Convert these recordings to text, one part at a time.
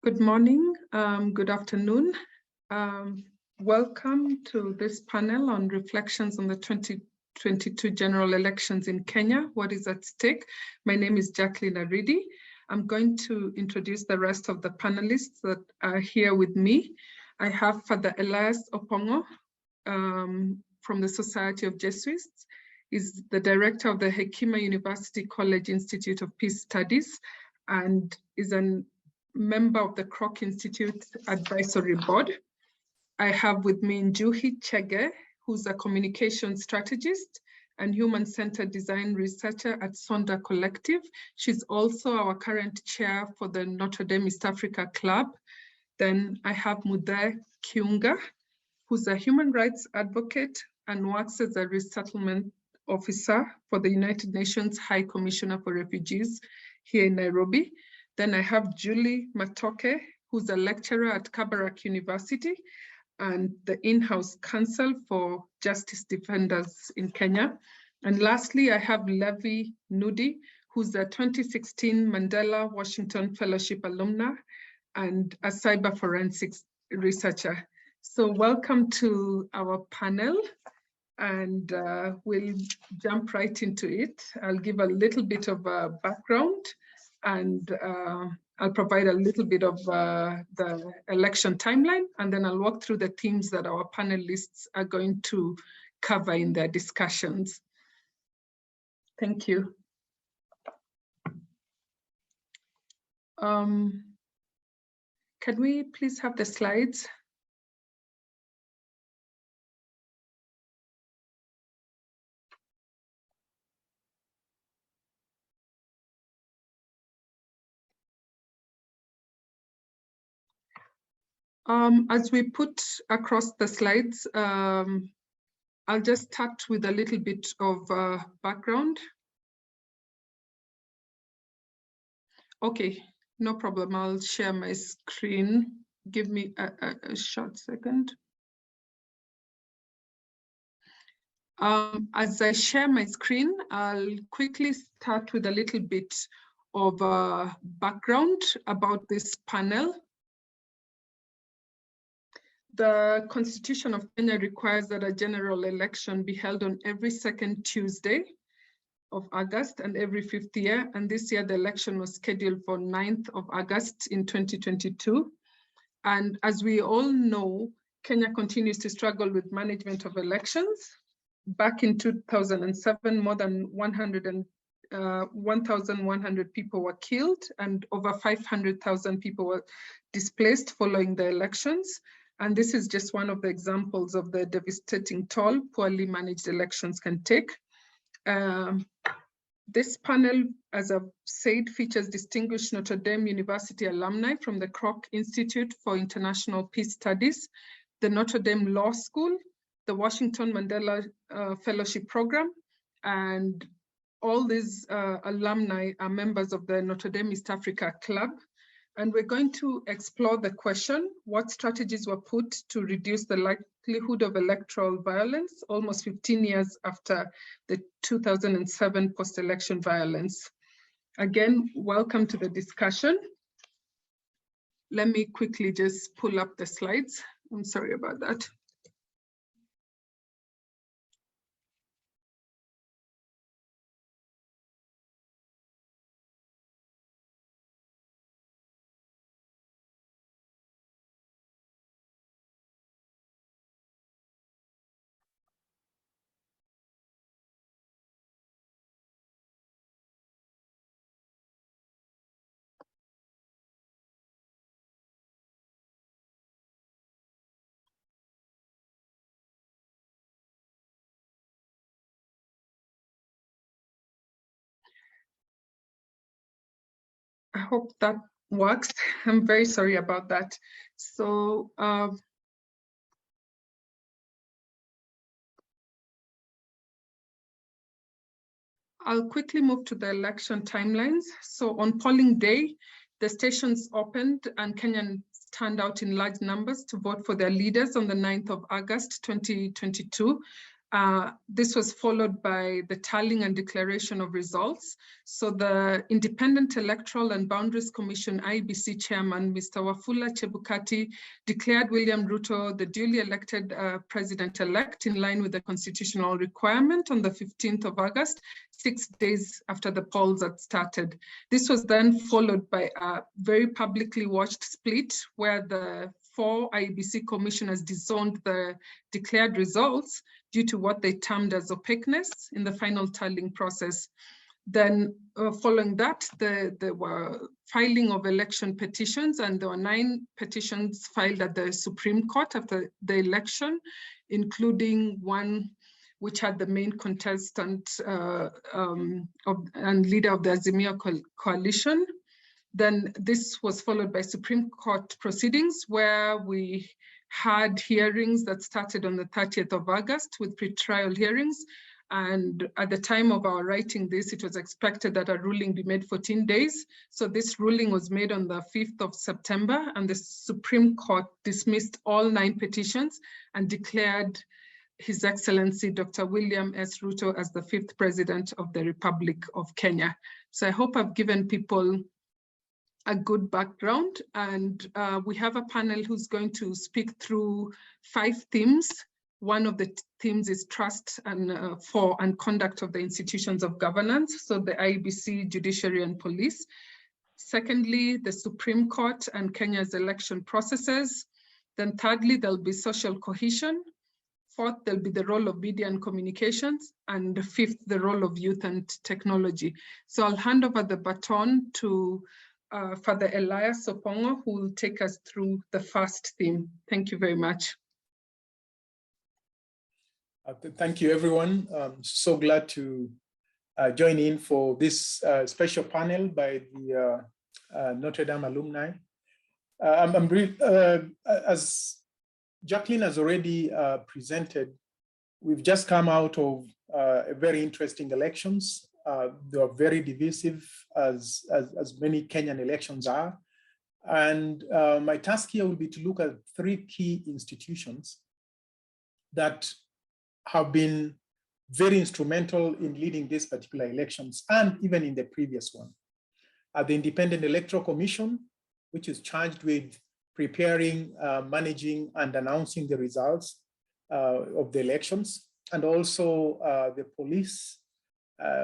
Good morning, good afternoon. Welcome to this panel on reflections on the 2022 general elections in Kenya. What is at stake? My name is Jacqueline Aridi. I'm going to introduce the rest of the panelists that are here with me. I have Father Elias Opongo from the Society of Jesuits. He's the director of the Hekima University College Institute of Peace Studies and is a member of the Kroc Institute Advisory Board. I have with me Njuhi Chege, who's a communication strategist and human-centered design researcher at Sonda Collective. She's also our current chair for the Notre East Africa Club. Then I have Mudhe Kiunga, who's a human rights advocate and works as a resettlement officer for the United Nations High Commissioner for Refugees here in Nairobi. Then I have Julie Matoke, who's a lecturer at Kabarak University and the in-house counsel for justice defenders in Kenya. And lastly, I have Levi Nudi, who's a 2016 Mandela Washington Fellowship alumna and a cyber forensics researcher. So welcome to our panel, and we'll jump right into it. I'll give a little bit of a background, and I'll provide a little bit of the election timeline, and then I'll walk through the themes that our panelists are going to cover in their discussions. Thank you. Can we please have the slides? As we put across the slides, I'll just start with a little bit of background. Okay, no problem. I'll share my screen. Give me a short second. As I share my screen, I'll quickly start with a little bit of background about this panel. The Constitution of Kenya requires that a general election be held on every second Tuesday of August and every 5th year. And this year, the election was scheduled for 9th of August in 2022. And as we all know, Kenya continues to struggle with management of elections. Back in 2007, more than 1,100 people were killed and over 500,000 people were displaced following the elections. And this is just one of the examples of the devastating toll poorly managed elections can take. This panel, as I've said, features distinguished Notre Dame University alumni from the Kroc Institute for International Peace Studies, the Notre Dame Law School, the Washington Mandela Fellowship Program, and all these alumni are members of the Notre Dame East Africa Club. And we're going to explore the question, what strategies were put to reduce the likelihood of electoral violence almost 15 years after the 2007 post-election violence. Again, welcome to the discussion. Let me quickly just pull up the slides. I'm sorry about that. I hope that works. I'm very sorry about that. So I'll quickly move to the election timelines. So on polling day, the stations opened and Kenyans turned out in large numbers to vote for their leaders on the 9th of August, 2022. This was followed by the tallying and declaration of results. So the Independent Electoral and Boundaries Commission IEBC chairman, Mr. Wafula Chebukati, declared William Ruto the duly elected president-elect in line with the constitutional requirement on the 15th of August, 6 days after the polls had started. This was then followed by a very publicly watched split where the 4 IEBC commissioners disowned the declared results due to what they termed as opaqueness in the final tallying process. Then following that, there were filing of election petitions, and there were 9 petitions filed at the Supreme Court after the election, including one which had the main contestant and leader of the Azimio coalition. Then this was followed by Supreme Court proceedings where we had hearings that started on the 30th of August with pre-trial hearings. And at the time of our writing this, it was expected that a ruling be made 14 days. So this ruling was made on the 5th of September, and the Supreme Court dismissed all 9 petitions and declared His Excellency Dr. William S. Ruto as the 5th President of the Republic of Kenya. So I hope I've given people a good background, and we have a panel who's going to speak through 5 themes. One of the themes is trust and for and conduct of the institutions of governance, so the IEBC, judiciary and police. Secondly, the Supreme Court and Kenya's election processes. Then thirdly, there'll be social cohesion. Fourth, there'll be the role of media and communications. And fifth, the role of youth and technology. So I'll hand over the baton to Father Elias Opongo, who will take us through the first theme. Thank you very much. Thank you, everyone. I'm so glad to join in for this special panel by the Notre Dame alumni. As Jacqueline has already presented, we've just come out of a very interesting elections. They are very divisive, as many Kenyan elections are. And my task here will be to look at 3 key institutions that have been very instrumental in leading these particular elections and even in the previous one. The Independent Electoral Commission, which is charged with preparing, managing and announcing the results of the elections, and also the police,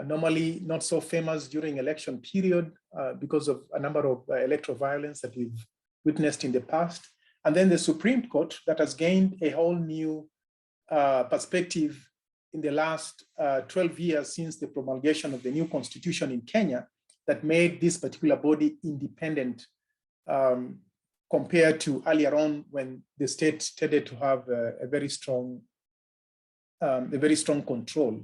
normally not so famous during election period because of a number of electoral violence that we've witnessed in the past. And then the Supreme Court that has gained a whole new perspective in the last 12 years since the promulgation of the new constitution in Kenya that made this particular body independent compared to earlier on when the state tended to have a very strong control.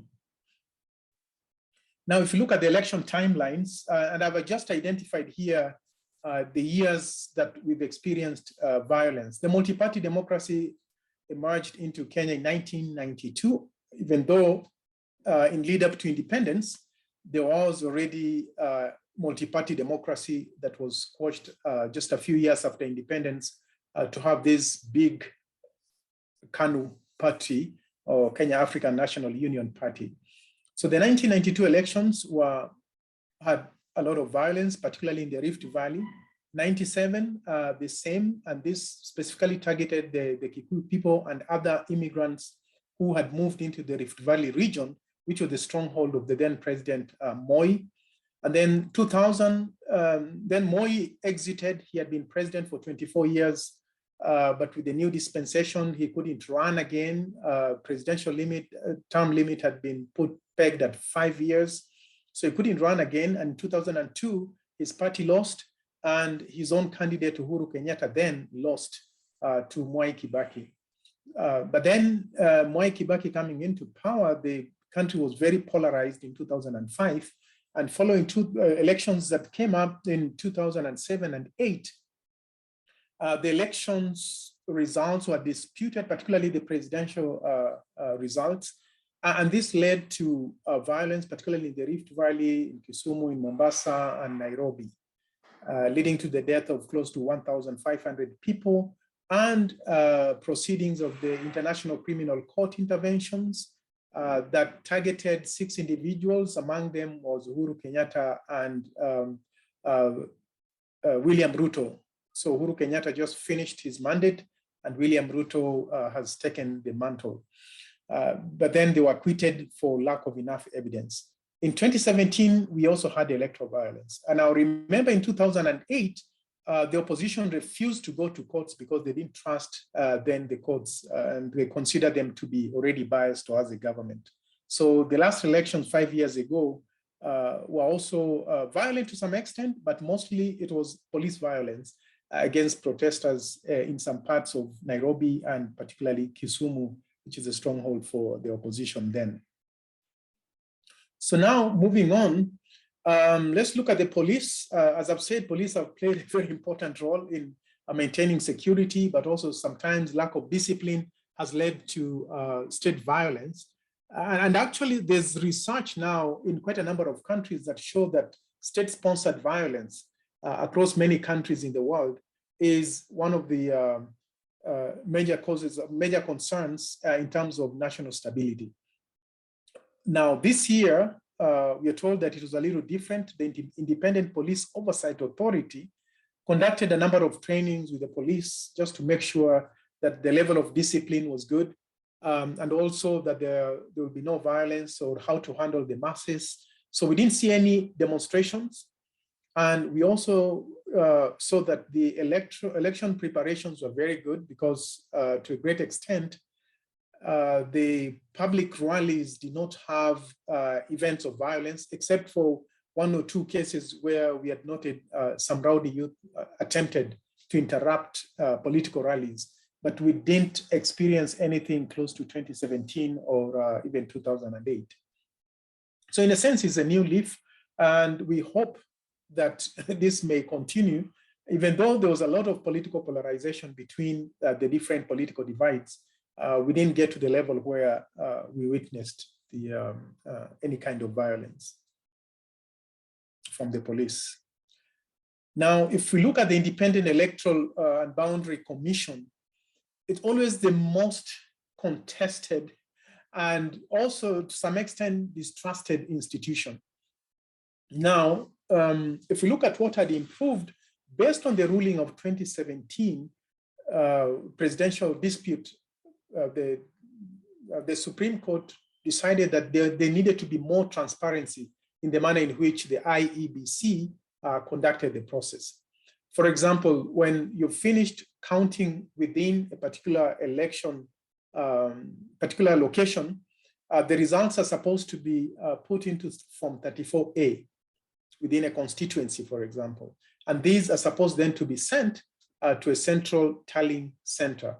Now, if you look at the election timelines, and I've just identified here the years that we've experienced violence. The multi-party democracy emerged into Kenya in 1992, even though in lead up to independence, there was already multi-party democracy that was squashed just a few years after independence to have this big KANU party, or Kenya African National Union Party. So the 1992 elections had a lot of violence, particularly in the Rift Valley. 97, the same, and this specifically targeted the Kikuyu people and other immigrants who had moved into the Rift Valley region, which was the stronghold of the then President Moi. And then 2000, then Moi exited. He had been president for 24 years, but with the new dispensation, he couldn't run again. Presidential term limit had been pegged at 5 years. So he couldn't run again. And in 2002, his party lost, and his own candidate, Uhuru Kenyatta, then lost to Mwai Kibaki. But then Mwai Kibaki coming into power, the country was very polarized in 2005. And following 2 elections that came up in 2007 and 8, the elections results were disputed, particularly the presidential results. And this led to violence, particularly in the Rift Valley, in Kisumu, in Mombasa, and Nairobi, leading to the death of close to 1,500 people, and proceedings of the International Criminal Court interventions, that targeted 6 individuals. Among them was Uhuru Kenyatta and William Ruto. So Uhuru Kenyatta just finished his mandate and William Ruto has taken the mantle. But then they were acquitted for lack of enough evidence. In 2017, we also had electoral violence. And I remember in 2008, the opposition refused to go to courts because they didn't trust then the courts and they considered them to be already biased towards the government. So the last elections 5 years ago were also violent to some extent, but mostly it was police violence against protesters in some parts of Nairobi and particularly Kisumu, which is a stronghold for the opposition then. So now moving on, let's look at the police. As I've said, police have played a very important role in maintaining security, but also sometimes lack of discipline has led to state violence. And actually there's research now in quite a number of countries that show that state-sponsored violence across many countries in the world is one of the major causes, major concerns in terms of national stability. Now, this year, we are told that it was a little different. The Independent Police Oversight Authority conducted a number of trainings with the police just to make sure that the level of discipline was good, and also that there will be no violence or how to handle the masses. So we didn't see any demonstrations. And we also saw that the election preparations were very good because to a great extent, the public rallies did not have events of violence, except for 1 or 2 cases where we had noted some rowdy youth attempted to interrupt political rallies, but we didn't experience anything close to 2017 or even 2008. So in a sense, it's a new leaf, and we hope that this may continue, even though there was a lot of political polarization between the different political divides. We didn't get to the level where we witnessed the, any kind of violence from the police. Now, if we look at the Independent Electoral and Boundary Commission, it's always the most contested and also to some extent distrusted institution. Now, if we look at what had improved, based on the ruling of 2017 presidential dispute, the Supreme Court decided that there needed to be more transparency in the manner in which the IEBC conducted the process. For example, when you finished counting within a particular election, particular location, the results are supposed to be put into Form 34A within a constituency, for example. And these are supposed then to be sent to a central tallying center.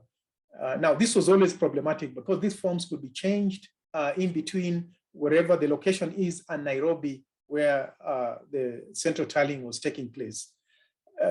Now, this was always problematic because these forms could be changed in between wherever the location is and Nairobi, where the central tallying was taking place.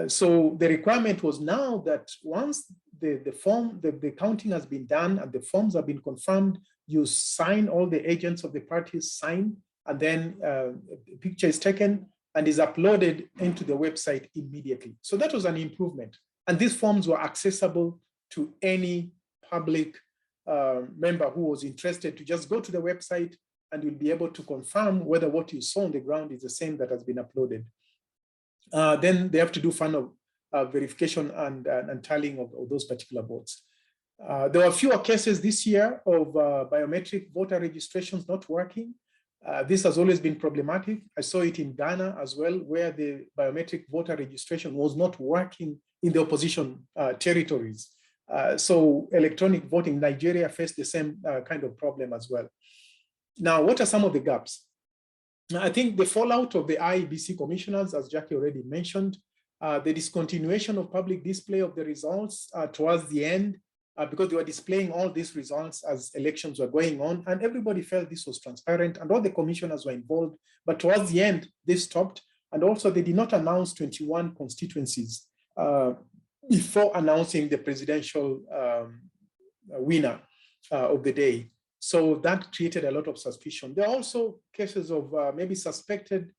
So the requirement was now that once the counting has been done and the forms have been confirmed, you sign, all the agents of the parties sign, and then a picture is taken and is uploaded into the website immediately. So that was an improvement. And these forms were accessible to any public member who was interested to just go to the website, and you'll be able to confirm whether what you saw on the ground is the same that has been uploaded. Then they have to do final verification and tallying of those particular votes. There were fewer cases this year of biometric voter registrations not working. This has always been problematic. I saw it in Ghana as well, where the biometric voter registration was not working in the opposition territories. So electronic voting, Nigeria faced the same kind of problem as well. Now, what are some of the gaps? I think the fallout of the IEBC commissioners, as Jackie already mentioned, the discontinuation of public display of the results towards the end, because they were displaying all these results as elections were going on, and everybody felt this was transparent and all the commissioners were involved, but towards the end, they stopped. And also they did not announce 21 constituencies before announcing the presidential winner of the day. So that created a lot of suspicion. There are also cases of maybe suspected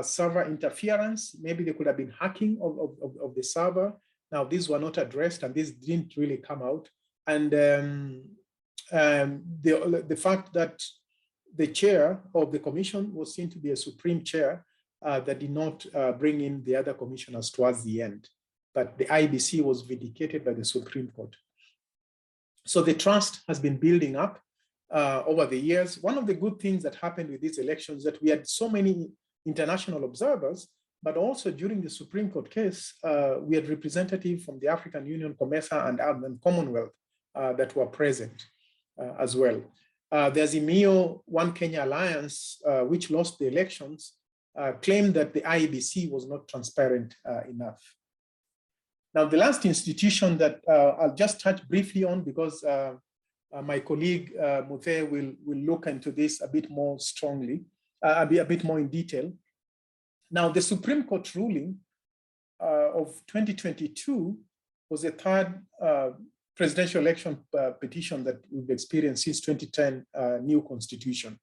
server interference. Maybe there could have been hacking of the server. Now, these were not addressed and these didn't really come out. And the fact that the chair of the commission was seen to be a supreme chair that did not bring in the other commissioners towards the end. But the IEBC was vindicated by the Supreme Court. So the trust has been building up over the years. One of the good things that happened with these elections is that we had so many international observers, but also during the Supreme Court case, we had representatives from the African Union, COMESA, and Commonwealth that were present as well. There's IMEO One Kenya Alliance, which lost the elections, claimed that the IEBC was not transparent enough. Now, the last institution that I'll just touch briefly on, because my colleague Muthe will look into this a bit more strongly, a bit more in detail. Now, the Supreme Court ruling of 2022 was the third presidential election petition that we've experienced since 2010 new constitution.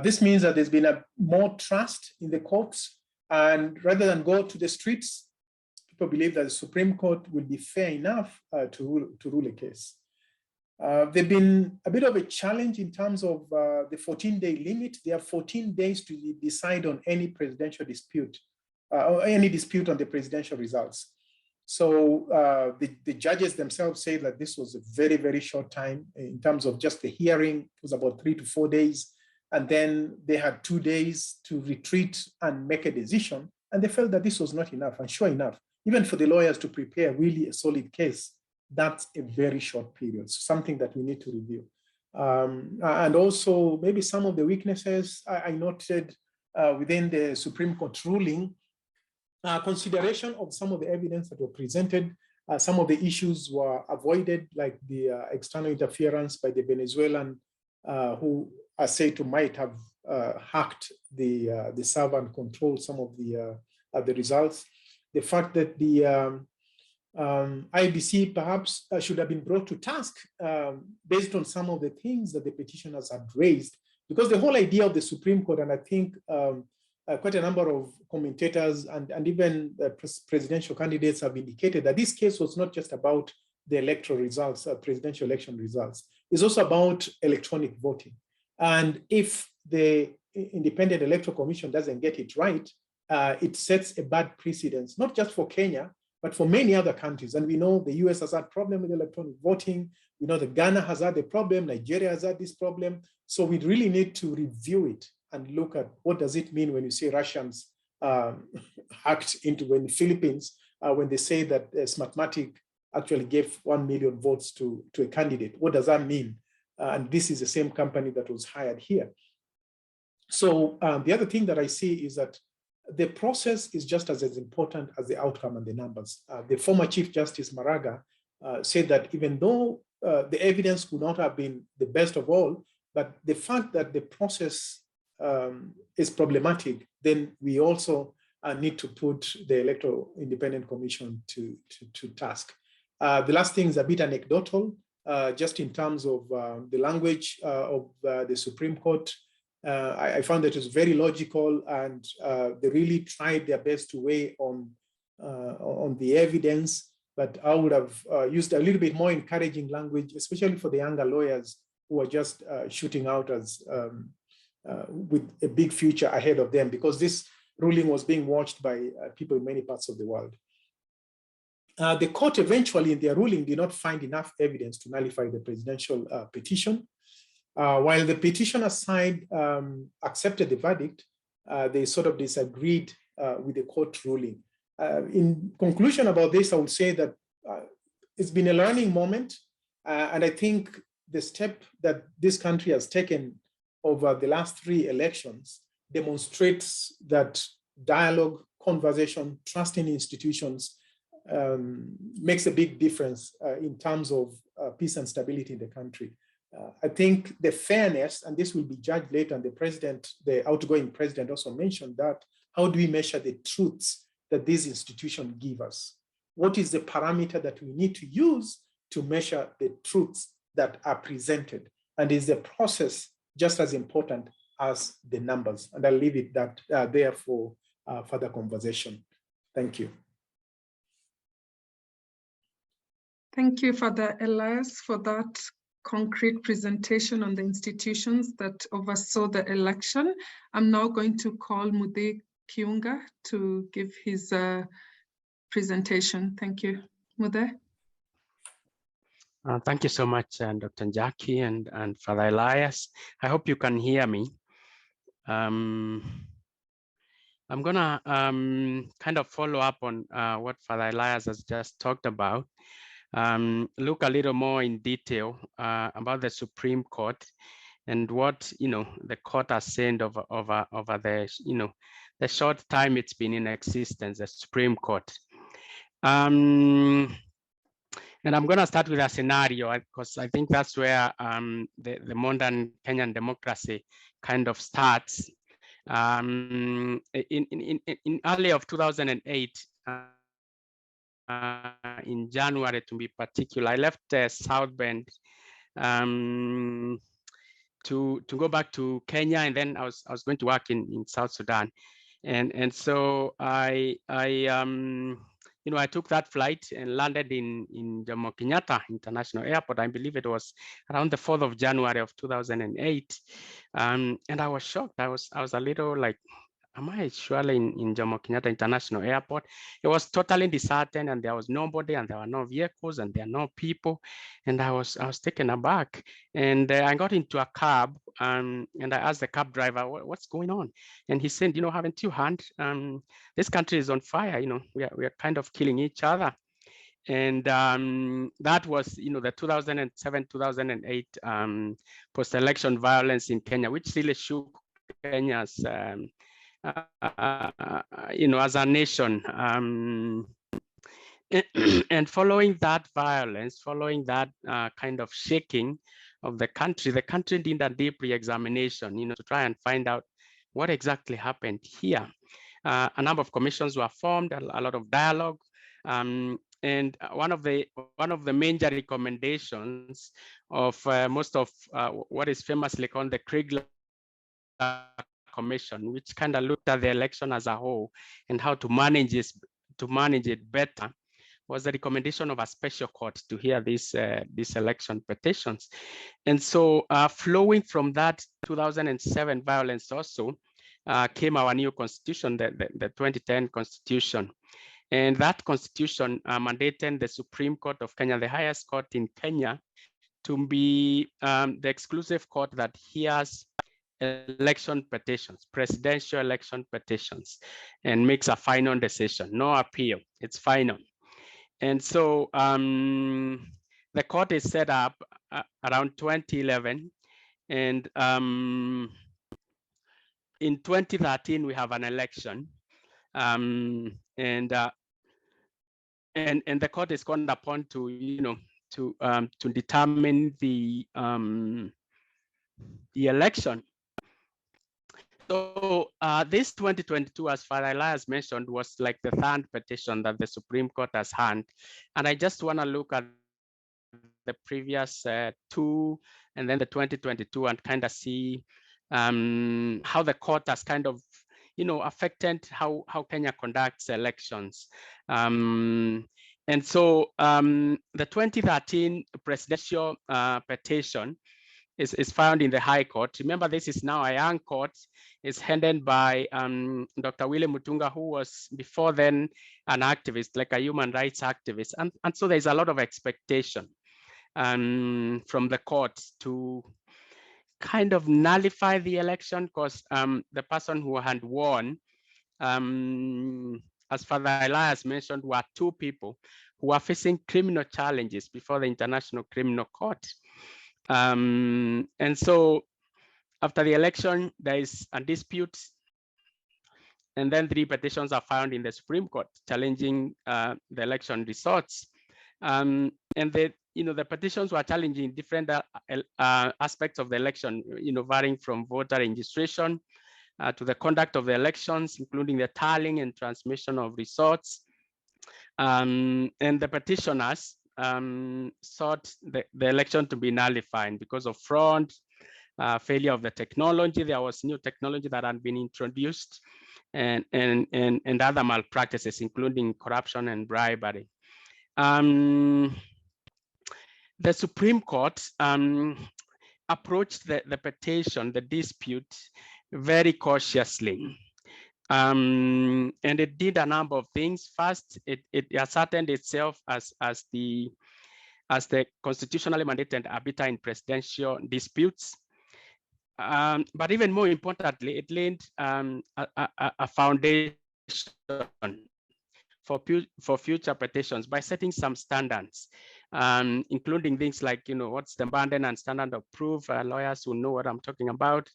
This means that there's been more trust in the courts, and rather than go to the streets, people believe that the Supreme Court will be fair enough to rule a case. There's been a bit of a challenge in terms of the 14-day limit. There are 14 days to decide on any presidential dispute or any dispute on the presidential results. So the judges themselves say that this was a very, very short time in terms of just the hearing. It was about 3 to 4 days. And then they had 2 days to retreat and make a decision. And they felt that this was not enough. And sure enough, even for the lawyers to prepare really a solid case, that's a very short period, so something that we need to review. And also maybe some of the weaknesses I noted within the Supreme Court ruling, consideration of some of the evidence that were presented. Some of the issues were avoided, like the external interference by the Venezuelan who are said to might have hacked the server and controlled some of the results. The fact that the IEBC perhaps should have been brought to task based on some of the things that the petitioners had raised, because the whole idea of the Supreme Court, and I think quite a number of commentators and even presidential candidates have indicated that this case was not just about the electoral results, presidential election results. It's also about electronic voting. And if the Independent Electoral Commission doesn't get it right, it sets a bad precedence, not just for Kenya, but for many other countries. And we know the US has had problem with electronic voting. We know that Ghana has had a problem, Nigeria has had this problem. So we really need to review it and look at what does it mean when you say Russians hacked into in the Philippines, when they say that Smartmatic actually gave 1 million votes to a candidate. What does that mean? And this is the same company that was hired here. So the other thing that I see is that the process is just as important as the outcome and the numbers. The former Chief Justice Maraga said that even though the evidence could not have been the best of all, but the fact that the process is problematic, then we also need to put the Electoral Independent Commission to task. The last thing is a bit anecdotal, just in terms of the language of the Supreme Court. I found that it was very logical, and they really tried their best to weigh on the evidence. But I would have used a little bit more encouraging language, especially for the younger lawyers who are just shooting out as with a big future ahead of them, because this ruling was being watched by people in many parts of the world. The court eventually, in their ruling, did not find enough evidence to nullify the presidential petition. While the petitioner side accepted the verdict, they sort of disagreed with the court ruling. In conclusion about this, I would say that it's been a learning moment. And I think the step that this country has taken over the last 3 elections demonstrates that dialogue, conversation, trust in institutions makes a big difference in terms of peace and stability in the country. I think the fairness, and this will be judged later, and the outgoing president also mentioned that, how do we measure the truths that these institutions give us? What is the parameter that we need to use to measure the truths that are presented? And is the process just as important as the numbers? And I'll leave it there for further conversation. Thank you. Thank you, Father Elias, for that concrete presentation on the institutions that oversaw the election. I'm now going to call Muthee Kiunga to give his presentation. Thank you. Muthee. Thank you so much, Dr. Jackie and Father Elias. I hope you can hear me. I'm gonna kind of follow up on what Father Elias has just talked about. Look a little more in detail about the Supreme Court and what the court has said over the the short time it's been in existence, the Supreme Court. And I'm going to start with a scenario because I think that's where the modern Kenyan democracy kind of starts. In early of 2008, in January to be particular, I left South Bend to go back to Kenya, and then I was going to work in South Sudan, and so I took that flight and landed in Jomo Kenyatta International Airport. I believe it was around the 4th of January of 2008, and I was shocked. I was a little like, am I surely in Jomo Kenyatta International Airport? It was totally deserted, and there was nobody, and there were no vehicles, and there are no people, and I was taken aback. And I got into a cab, and I asked the cab driver, "What's going on?" And he said, "Haven't you heard? This country is on fire. We are kind of killing each other." And that was, the 2007-2008 post-election violence in Kenya, which really shook Kenya's as a nation. And following that violence, following that kind of shaking of the country did a deep re-examination, to try and find out what exactly happened here. A number of commissions were formed, a lot of dialogue, and one of the major recommendations of most of what is famously called the Kriegler Commission, which kind of looked at the election as a whole and how to manage it better, was the recommendation of a special court to hear these election petitions. And so flowing from that 2007 violence also came our new constitution, the 2010 constitution. And that constitution mandated the Supreme Court of Kenya, the highest court in Kenya, to be the exclusive court that hears election petitions, presidential election petitions, and makes a final decision, no appeal, it's final. And so the court is set up around 2011, and in 2013 we have an election, and the court is called upon to to determine the election. So this 2022, as Father Elias mentioned, was like the third petition that the Supreme Court has had. And I just want to look at the previous two and then the 2022 and kind of see how the court has kind of, affected how Kenya conducts elections. And so the 2013 presidential petition is found in the High Court. Remember, this is now a young court. It's headed by Dr. William Mutunga, who was before then an activist, like a human rights activist. And so there's a lot of expectation from the court to kind of nullify the election, because the person who had won, as Father Elias mentioned, were two people who are facing criminal challenges before the International Criminal Court. And so after the election, there is a dispute, and then 3 petitions are found in the Supreme Court challenging the election results. And the petitions were challenging different aspects of the election, varying from voter registration to the conduct of the elections, including the tallying and transmission of results. And the petitioners sought the election to be nullified because of fraud, failure of the technology. There was new technology that had been introduced, and other malpractices, including corruption and bribery. the Supreme Court approached the petition, the dispute, very cautiously. And it did a number of things. First, it ascertained itself as the constitutionally mandated arbiter in presidential disputes. But even more importantly, it laid a foundation for future petitions by setting some standards, including things like, what's the burden and standard of proof? Lawyers will know what I'm talking about.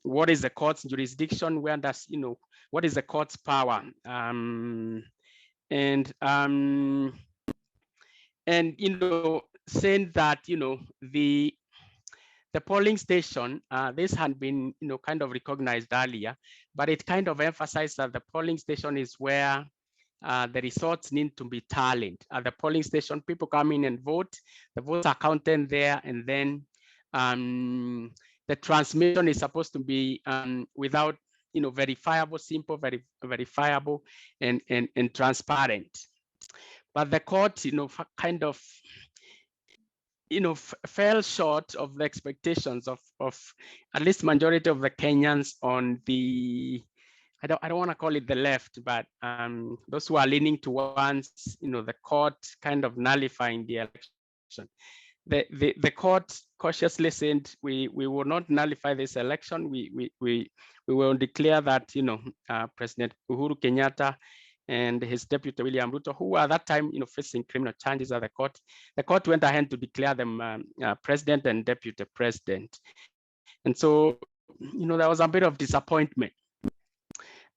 What is the court's jurisdiction? Where does, what is the court's power? And saying that, the polling station, this had been, kind of recognized earlier, but it kind of emphasized that the polling station is where the results need to be tallied. At the polling station, people come in and vote. The votes are counted there, and then the transmission is supposed to be without, verifiable, simple, verifiable, and transparent. But the court, kind of, fell short of the expectations of at least majority of the Kenyans on the, I don't want to call it the left, but those who are leaning towards, the court kind of nullifying the election. The court cautiously said, we will not nullify this election. We will declare that, President Uhuru Kenyatta and his deputy William Ruto, who at that time, facing criminal charges at the court went ahead to declare them president and deputy president. And so, there was a bit of disappointment.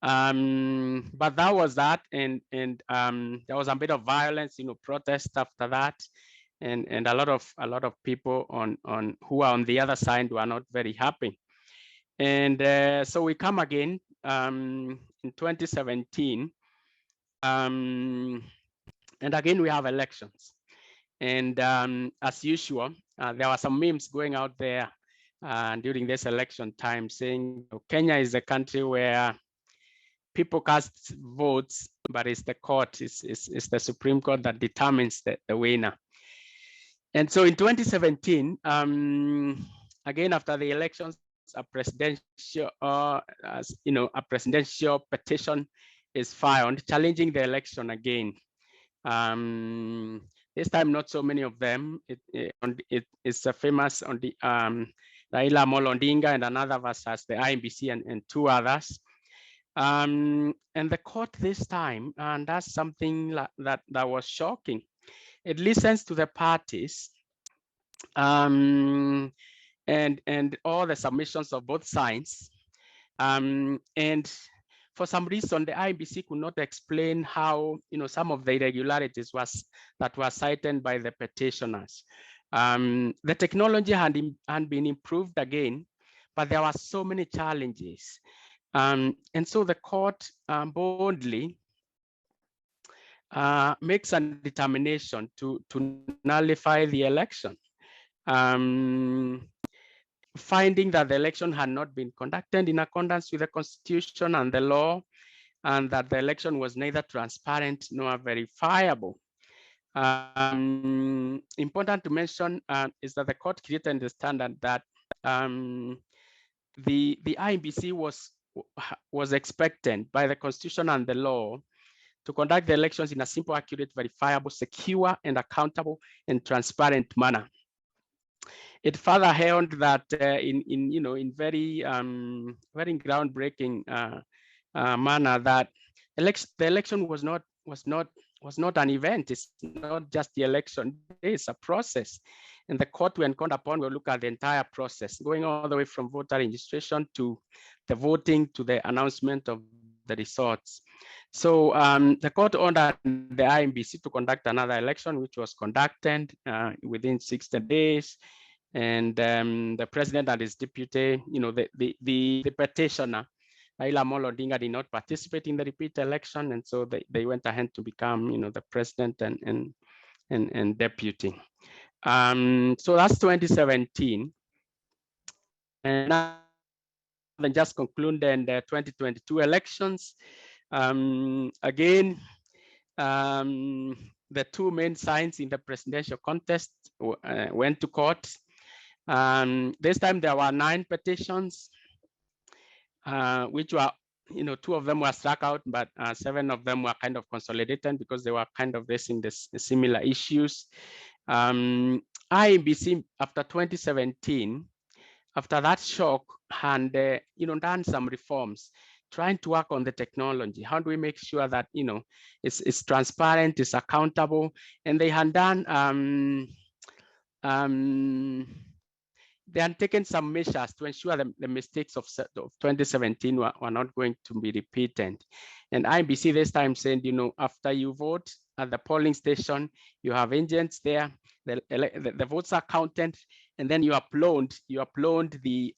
But that was that, and there was a bit of violence, protest after that, and a lot of people on who are on the other side were not very happy. And so we come again in 2017. And again, we have elections. And as usual, there were some memes going out there during this election time saying Kenya is a country where people cast votes, but it's the court, it's the Supreme Court that determines the winner. And so in 2017, again, after the elections, a presidential petition is filed challenging the election again. This time, not so many of them. It's famous on the Raila Amolo Odinga and another versus the IEBC and two others. And the court this time, and that's something that was shocking. It listens to the parties and all the submissions of both sides. And for some reason, the IEBC could not explain how, some of the irregularities that were cited by the petitioners. The technology had been improved again, but there were so many challenges. And so the court boldly makes a determination to nullify the election, finding that the election had not been conducted in accordance with the Constitution and the law, and that the election was neither transparent nor verifiable. Important to mention is that the court created the standard that the IEBC was expected by the Constitution and the law to conduct the elections in a simple, accurate, verifiable, secure, and accountable and transparent manner. It further held that in very groundbreaking manner that the election was not an event. It's not just the election. It's a process, and the court, when called upon, will look at the entire process, going all the way from voter registration to the voting to the announcement of the results. So the court ordered the IEBC to conduct another election, which was conducted within 60 days. And the president and his deputy, the petitioner, Raila Amolo Odinga, did not participate in the repeat election, and so they went ahead to become, the president and deputy. So that's 2017, and now then just concluded the 2022 elections. Again, the two main sides in the presidential contest went to court. This time there were 9 petitions, which were, two of them were struck out, but 7 of them were kind of consolidated because they were kind of raising this similar issues. IEBC after 2017, after that shock, and done some reforms, trying to work on the technology. How do we make sure that it's transparent, it's accountable, and they had done they had taken some measures to ensure the mistakes of 2017 were not going to be repeated. And IBC this time said, after you vote at the polling station, you have agents there, the votes are counted, and then you upload the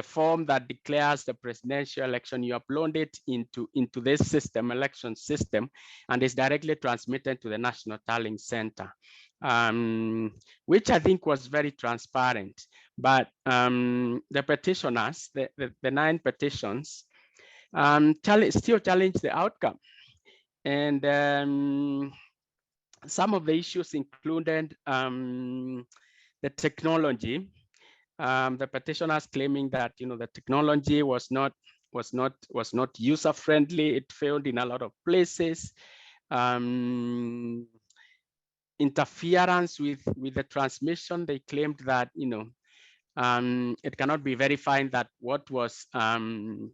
form that declares the presidential election. You upload it into this system, election system, and it's directly transmitted to the National Tallying Center. Which I think was very transparent, but the petitioners, the 9 petitions, still challenge the outcome. And some of the issues included the technology. The petitioners claiming that the technology was not user friendly. It failed in a lot of places. Interference with the transmission. They claimed that it cannot be verified that what was uploaded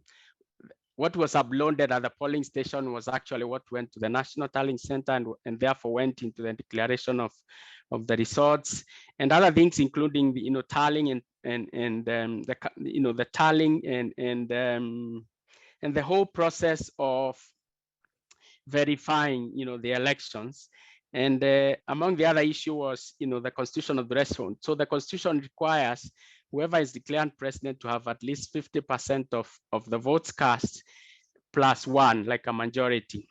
at the polling station was actually what went to the National Tallying Center and therefore went into the declaration of the results, and other things, including the tallying and the tallying and the whole process of verifying the elections. And among the other issue was the constitution of the threshold. So the constitution requires whoever is declared president to have at least 50% of the votes cast plus 1, like a majority.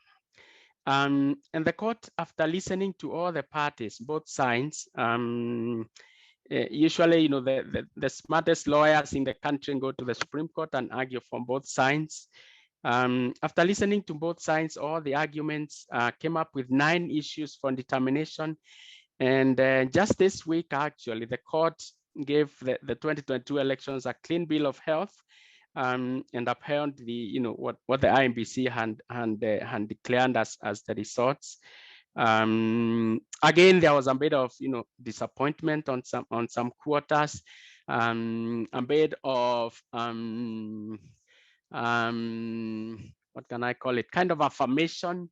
And the court, after listening to all the parties, both sides, usually the smartest lawyers in the country go to the Supreme Court and argue from both sides. After listening to both sides, all the arguments, came up with 9 issues for determination. And just this week, actually, the court gave the 2022 elections a clean bill of health, and upheld the what the IMBC had declared as the results. Again, there was a bit of disappointment on some quarters, a bit of what can I call it? Kind of affirmation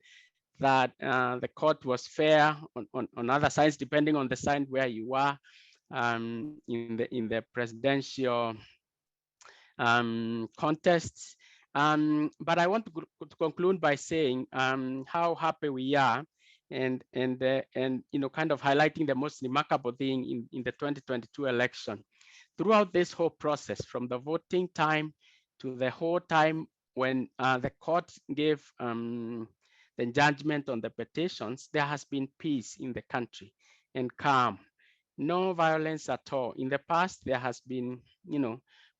that the court was fair on other sides, depending on the side where you are in the presidential contests. But I want to conclude by saying how happy we are, and kind of highlighting the most remarkable thing in the 2022 election. Throughout this whole process, from the voting time to the whole time when the court gave the judgment on the petitions, there has been peace in the country and calm. No violence at all. In the past, there has been,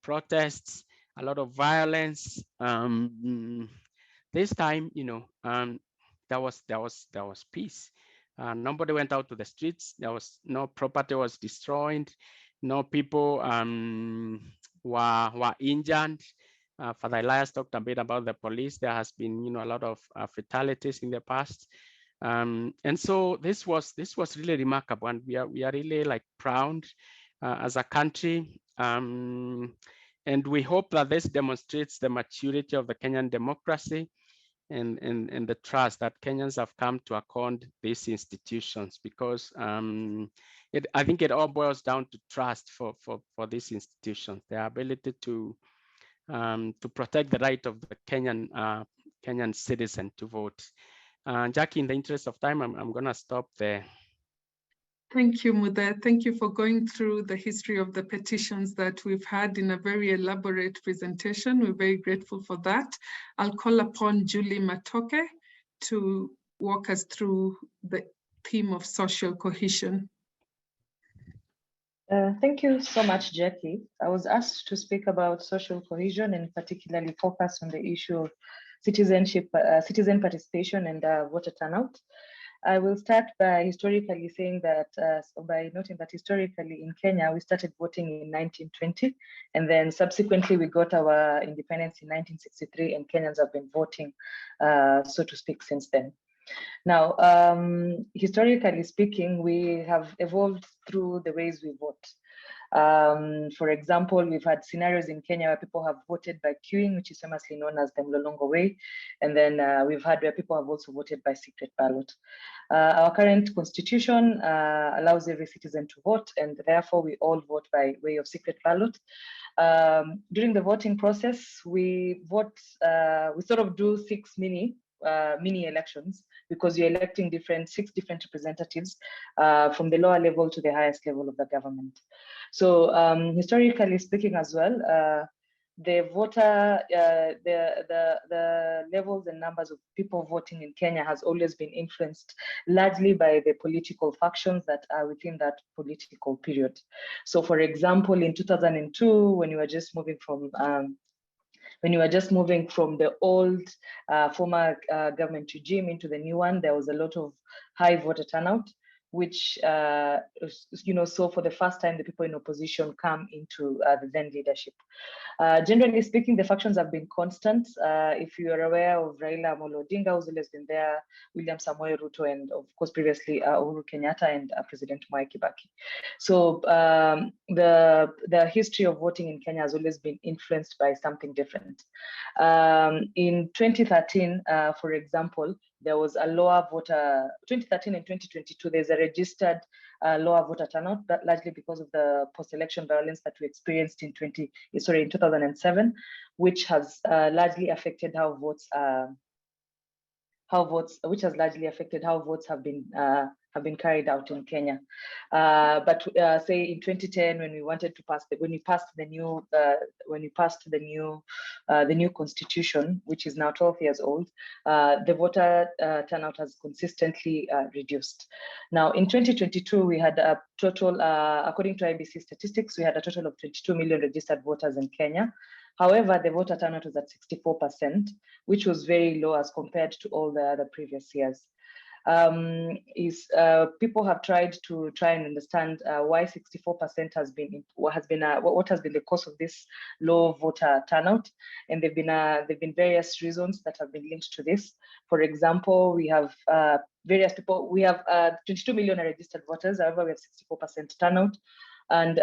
protests, a lot of violence. This time, there was peace. Nobody went out to the streets. There was no property was destroyed. No people were injured. Father Elias talked a bit about the police. There has been, a lot of fatalities in the past. And so this was really remarkable, and we are really proud as a country. And we hope that this demonstrates the maturity of the Kenyan democracy and the trust that Kenyans have come to accord these institutions, because I think it all boils down to trust for these institutions, their ability to protect the right of the Kenyan citizen to vote. Jackie, in the interest of time, I'm going to stop there. Thank you, Muthe. Thank you for going through the history of the petitions that we've had in a very elaborate presentation. We're very grateful for that. I'll call upon Julie Matoke to walk us through the theme of social cohesion. Thank you so much, Jackie. I was asked to speak about social cohesion and particularly focus on the issue of citizen participation and voter turnout. I will start by historically saying that, by noting that historically in Kenya, we started voting in 1920, and then subsequently we got our independence in 1963, and Kenyans have been voting, so to speak, since then. Now, historically speaking, we have evolved through the ways we vote. For example, we've had scenarios in Kenya where people have voted by queuing, which is famously known as the Mlolongo way. And then we've had where people have also voted by secret ballot. Our current constitution allows every citizen to vote, and therefore we all vote by way of secret ballot. During the voting process, we vote, we sort of do 6 mini elections, because you're electing 6 different representatives from the lower level to the highest level of the government. So historically speaking as well, the voter, the levels and numbers of people voting in Kenya has always been influenced largely by the political factions that are within that political period. So for example, in 2002, when you were just moving from the old former government regime into the new one, there was a lot of high voter turnout, which, so for the first time, the people in opposition come into the then leadership. Generally speaking, the factions have been constant. If you are aware of Raila Amolo Odinga, who's always been there, William Samoei Ruto, and of course, previously Uhuru Kenyatta and President Mwai Kibaki. So the history of voting in Kenya has always been influenced by something different. In 2013, for example, there was a lower voter, 2013 and 2022, there's a registered lower voter turnout, but largely because of the post-election violence that we experienced in 2007, which has largely affected how votes have been carried out in Kenya. But say in 2010, when we wanted to pass when we passed the new constitution, which is now 12 years old, the voter turnout has consistently reduced. Now in 2022, we had a total, according to IBC statistics, we had a total of 22 million registered voters in Kenya. However, the voter turnout was at 64%, which was very low as compared to all the other previous years. People have tried and understand why 64% what has been the cause of this low voter turnout, and there've been various reasons that have been linked to this. For example, we have various people. We have 22 million registered voters. However, we have 64% turnout, and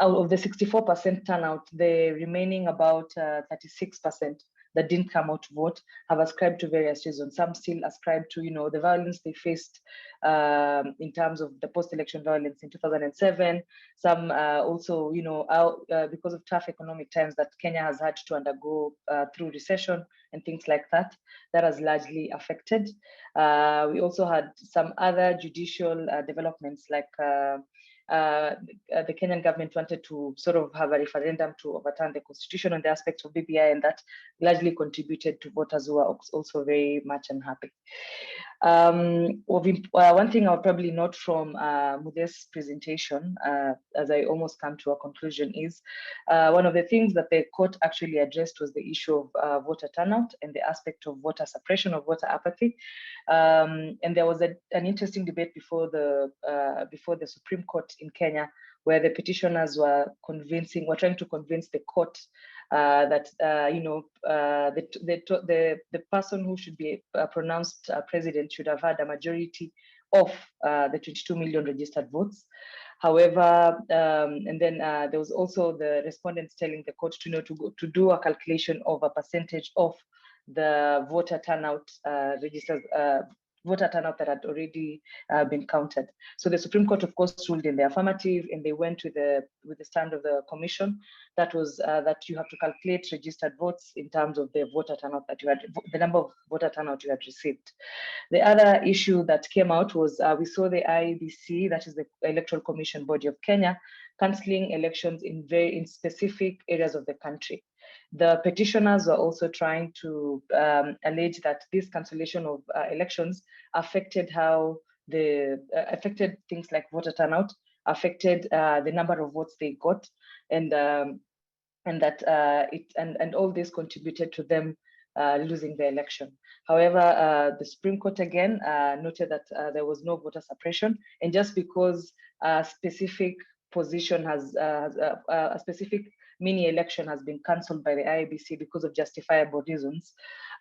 out of the 64% turnout, the remaining about 36% that didn't come out to vote have ascribed to various reasons. Some still ascribe to, the violence they faced in terms of the post-election violence in 2007. Some also, because of tough economic times that Kenya has had to undergo through recession and things like that, that has largely affected. We also had some other judicial developments, like the Kenyan government wanted to sort of have a referendum to overturn the constitution on the aspects of BBI, and that largely contributed to voters who are also very much unhappy. One thing I'll probably note from Mude's presentation, as I almost come to a conclusion, is one of the things that the court actually addressed was the issue of voter turnout and the aspect of voter suppression, of voter apathy. And there was an interesting debate before the Supreme Court in Kenya, where the petitioners were trying to convince the court that the person who should be pronounced president should have had a majority of the 22 million registered votes. However, and then there was also the respondents telling the court to do a calculation of a percentage of the voter turnout voter turnout that had already been counted. So the Supreme Court, of course, ruled in the affirmative, and they went with the stand of the commission. That was that you have to calculate registered votes in terms of the voter turnout that you had, the number of voter turnout you had received. The other issue that came out was we saw the IEBC, that is the Electoral Commission Body of Kenya, cancelling elections in specific areas of the country. The petitioners were also trying to allege that this cancellation of elections affected affected things like voter turnout, affected the number of votes they got, and that all this contributed to them losing the election. However, the Supreme Court again noted that there was no voter suppression, and just because a specific position has a specific mini election has been cancelled by the IEBC because of justifiable reasons,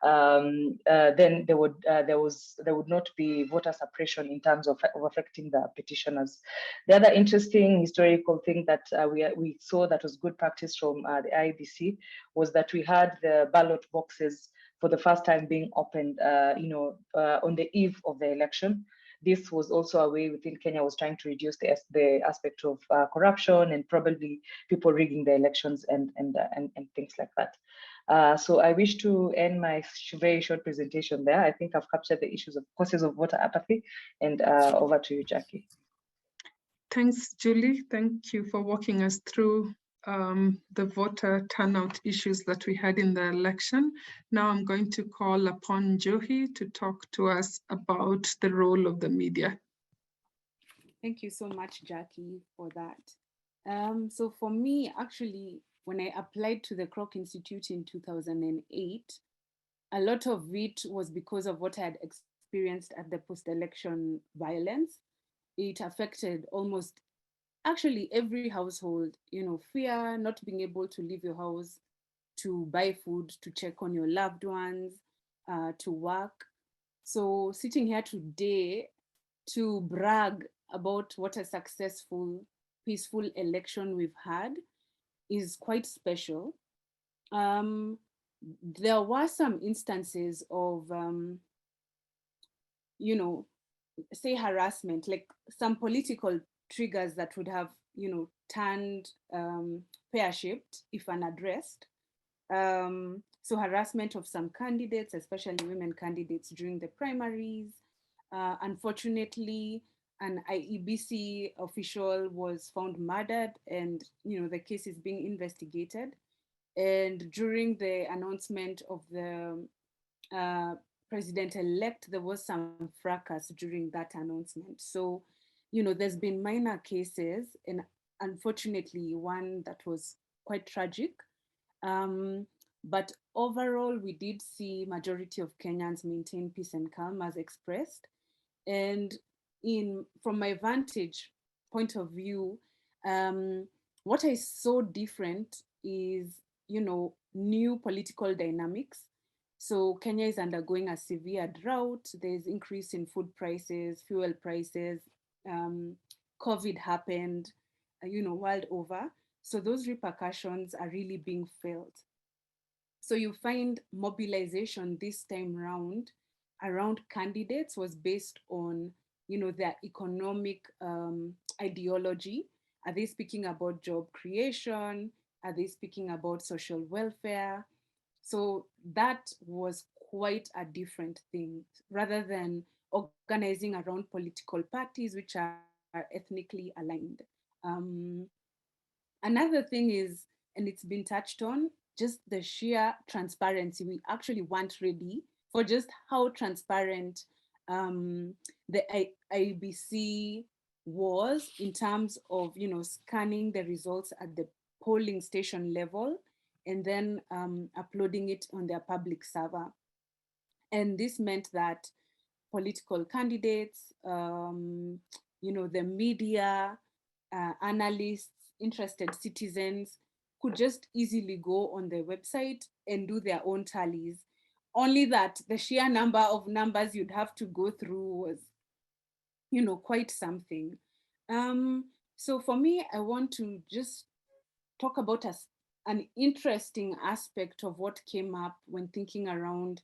then there would not be voter suppression in terms of affecting the petitioners. The other interesting historical thing that we saw that was good practice from the IEBC was that we had the ballot boxes for the first time being opened, on the eve of the election. This was also a way within Kenya was trying to reduce the aspect of corruption and probably people rigging the elections and things like that. So I wish to end my very short presentation there. I think I've captured the issues of causes of voter apathy, and over to you, Jackie. Thanks, Julie. Thank you for walking us through the voter turnout issues that we had in the election. Now I'm going to call upon Johi to talk to us about the role of the media. Thank you so much, Jackie, for that. So for me, actually, when I applied to the Kroc Institute in 2008, a lot of it was because of what I had experienced at the post-election violence. It affected almost actually every household, fear, not being able to leave your house, to buy food, to check on your loved ones, to work. So sitting here today to brag about what a successful, peaceful election we've had is quite special. There were some instances of, say harassment, like some political triggers that would have, turned pear-shaped if unaddressed. So harassment of some candidates, especially women candidates during the primaries. Unfortunately, an IEBC official was found murdered, and the case is being investigated. And during the announcement of the president-elect, there was some fracas during that announcement. So, there's been minor cases, and unfortunately one that was quite tragic. But overall, we did see majority of Kenyans maintain peace and calm as expressed. And from my vantage point of view, what I saw different is, new political dynamics. So Kenya is undergoing a severe drought. There's increase in food prices, fuel prices. COVID happened, world over. So those repercussions are really being felt. So you find mobilization this time around candidates was based on, their economic ideology. Are they speaking about job creation? Are they speaking about social welfare? So that was quite a different thing, rather than organizing around political parties which are ethnically aligned. Another thing is, and it's been touched on, just the sheer transparency. We actually weren't ready for just how transparent the IEBC was in terms of, scanning the results at the polling station level and then uploading it on their public server. And this meant that political candidates, the media, analysts, interested citizens could just easily go on their website and do their own tallies. Only that the sheer number of numbers you'd have to go through was, quite something. So for me, I want to just talk about an interesting aspect of what came up when thinking around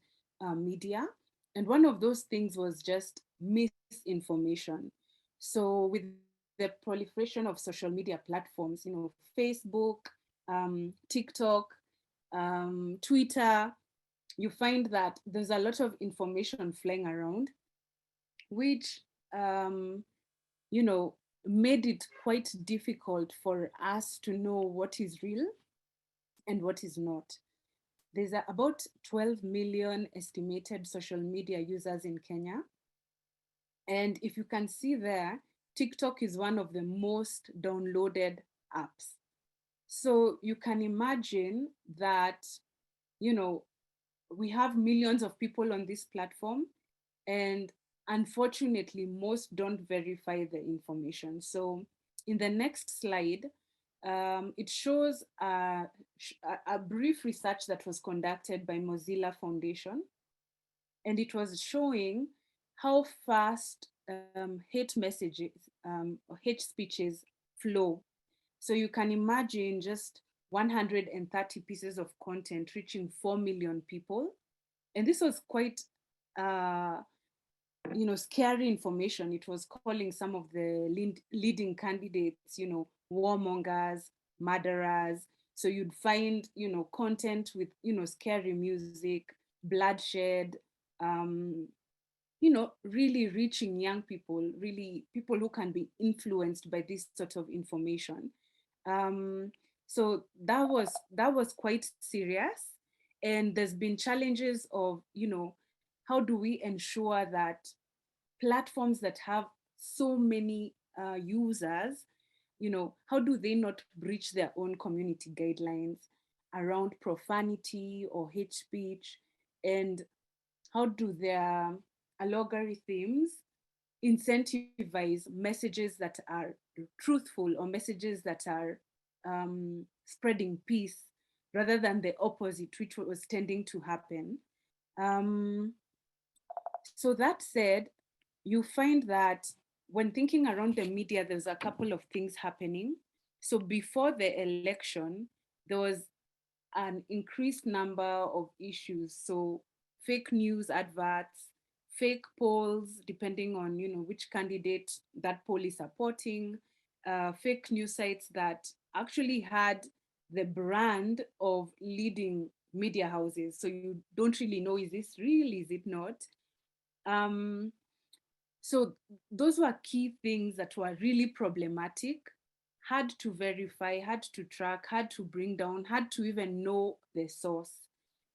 media. And one of those things was just misinformation. So with the proliferation of social media platforms, Facebook, TikTok, Twitter, you find that there's a lot of information flying around, which, made it quite difficult for us to know what is real and what is not. There's about 12 million estimated social media users in Kenya. And if you can see there, TikTok is one of the most downloaded apps. So you can imagine that, we have millions of people on this platform, and unfortunately, most don't verify the information. So in the next slide, it shows a brief research that was conducted by Mozilla Foundation, and it was showing how fast hate messages or hate speeches flow. So you can imagine just 130 pieces of content reaching 4 million people. And this was quite, scary information. It was calling some of the leading candidates, warmongers, murderers. So you'd find, content with, scary music, bloodshed, really reaching young people, really people who can be influenced by this sort of information. So that was quite serious. And there's been challenges of, how do we ensure that platforms that have so many users, how do they not breach their own community guidelines around profanity or hate speech? And how do their algorithms incentivize messages that are truthful or messages that are spreading peace rather than the opposite, which was tending to happen? So that said, you find that when thinking around the media, there's a couple of things happening. So before the election, there was an increased number of issues. So fake news adverts, fake polls, depending on which candidate that poll is supporting, fake news sites that actually had the brand of leading media houses. So you don't really know, is this real, is it not? So those were key things that were really problematic, had to verify, had to track, had to bring down, had to even know the source.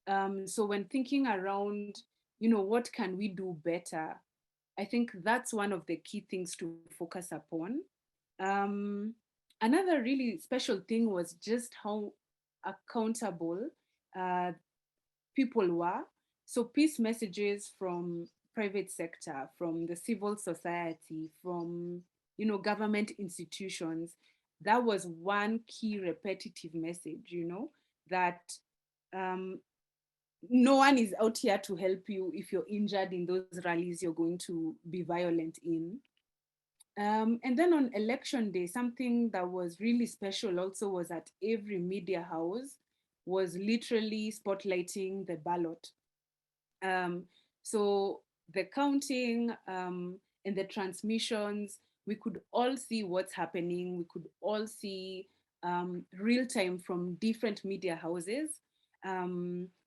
So when thinking around, what can we do better? I think that's one of the key things to focus upon. Another really special thing was just how accountable people were. So peace messages from private sector, from the civil society, from government institutions, that was one key repetitive message, that no one is out here to help you. If you're injured in those rallies, you're going to be violent in. And then on election day, something that was really special also was that every media house was literally spotlighting the ballot. So the counting and the transmissions, we could all see what's happening. We could all see real time from different media houses,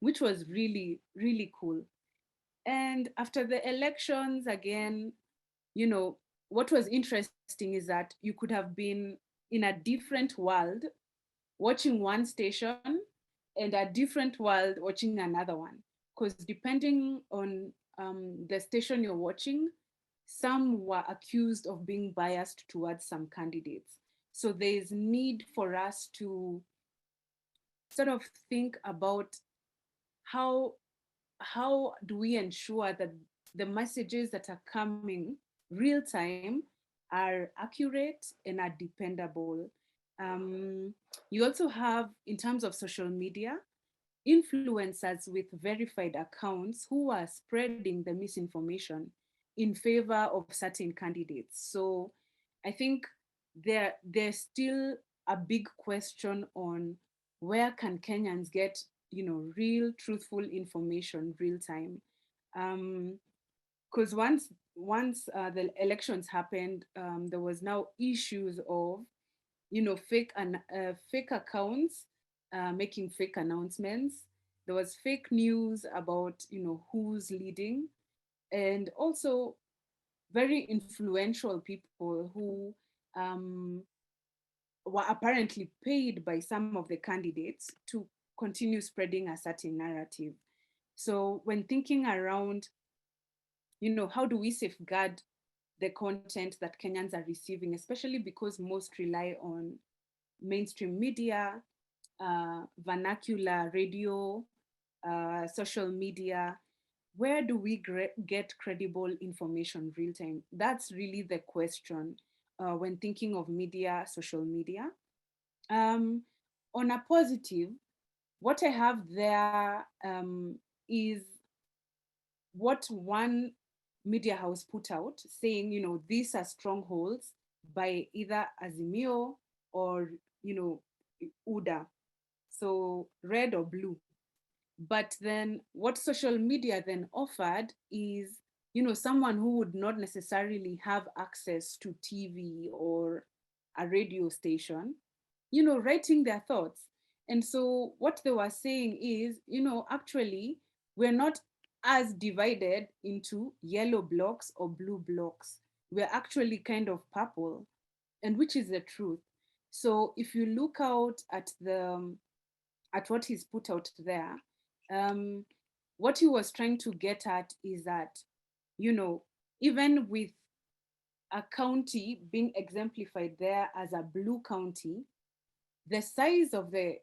which was really, really cool. And after the elections, again, what was interesting is that you could have been in a different world watching one station and a different world watching another one. Because depending on the station you're watching, some were accused of being biased towards some candidates. So there's need for us to sort of think about how do we ensure that the messages that are coming real time are accurate and are dependable. You also have, in terms of social media, influencers with verified accounts who are spreading the misinformation in favor of certain candidates. So I think there's still a big question on where can Kenyans get real truthful information real time. Because once the elections happened, there was now issues of fake accounts making fake announcements. There was fake news about who's leading, and also very influential people who were apparently paid by some of the candidates to continue spreading a certain narrative. So when thinking around, how do we safeguard the content that Kenyans are receiving, especially because most rely on mainstream media, vernacular radio, social media. Where do we get credible information real time? That's really the question when thinking of media, social media. On a positive, what I have there is what one media house put out saying, these are strongholds by either Azimio or, UDA. So red or blue. But then what social media then offered is, someone who would not necessarily have access to TV or a radio station, writing their thoughts. And so what they were saying is, actually, we're not as divided into yellow blocks or blue blocks. We're actually kind of purple, and which is the truth. So if you look out at what he's put out there, what he was trying to get at is that, even with a county being exemplified there as a blue county, the size of the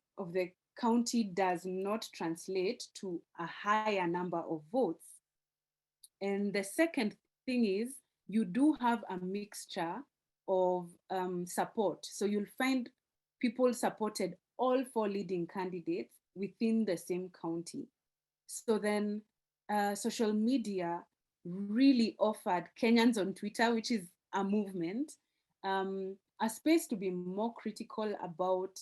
county does not translate to a higher number of votes. And the second thing is, you do have a mixture of support. So you'll find people supported all 4 leading candidates within the same county. So then social media really offered Kenyans on Twitter, which is a movement, a space to be more critical about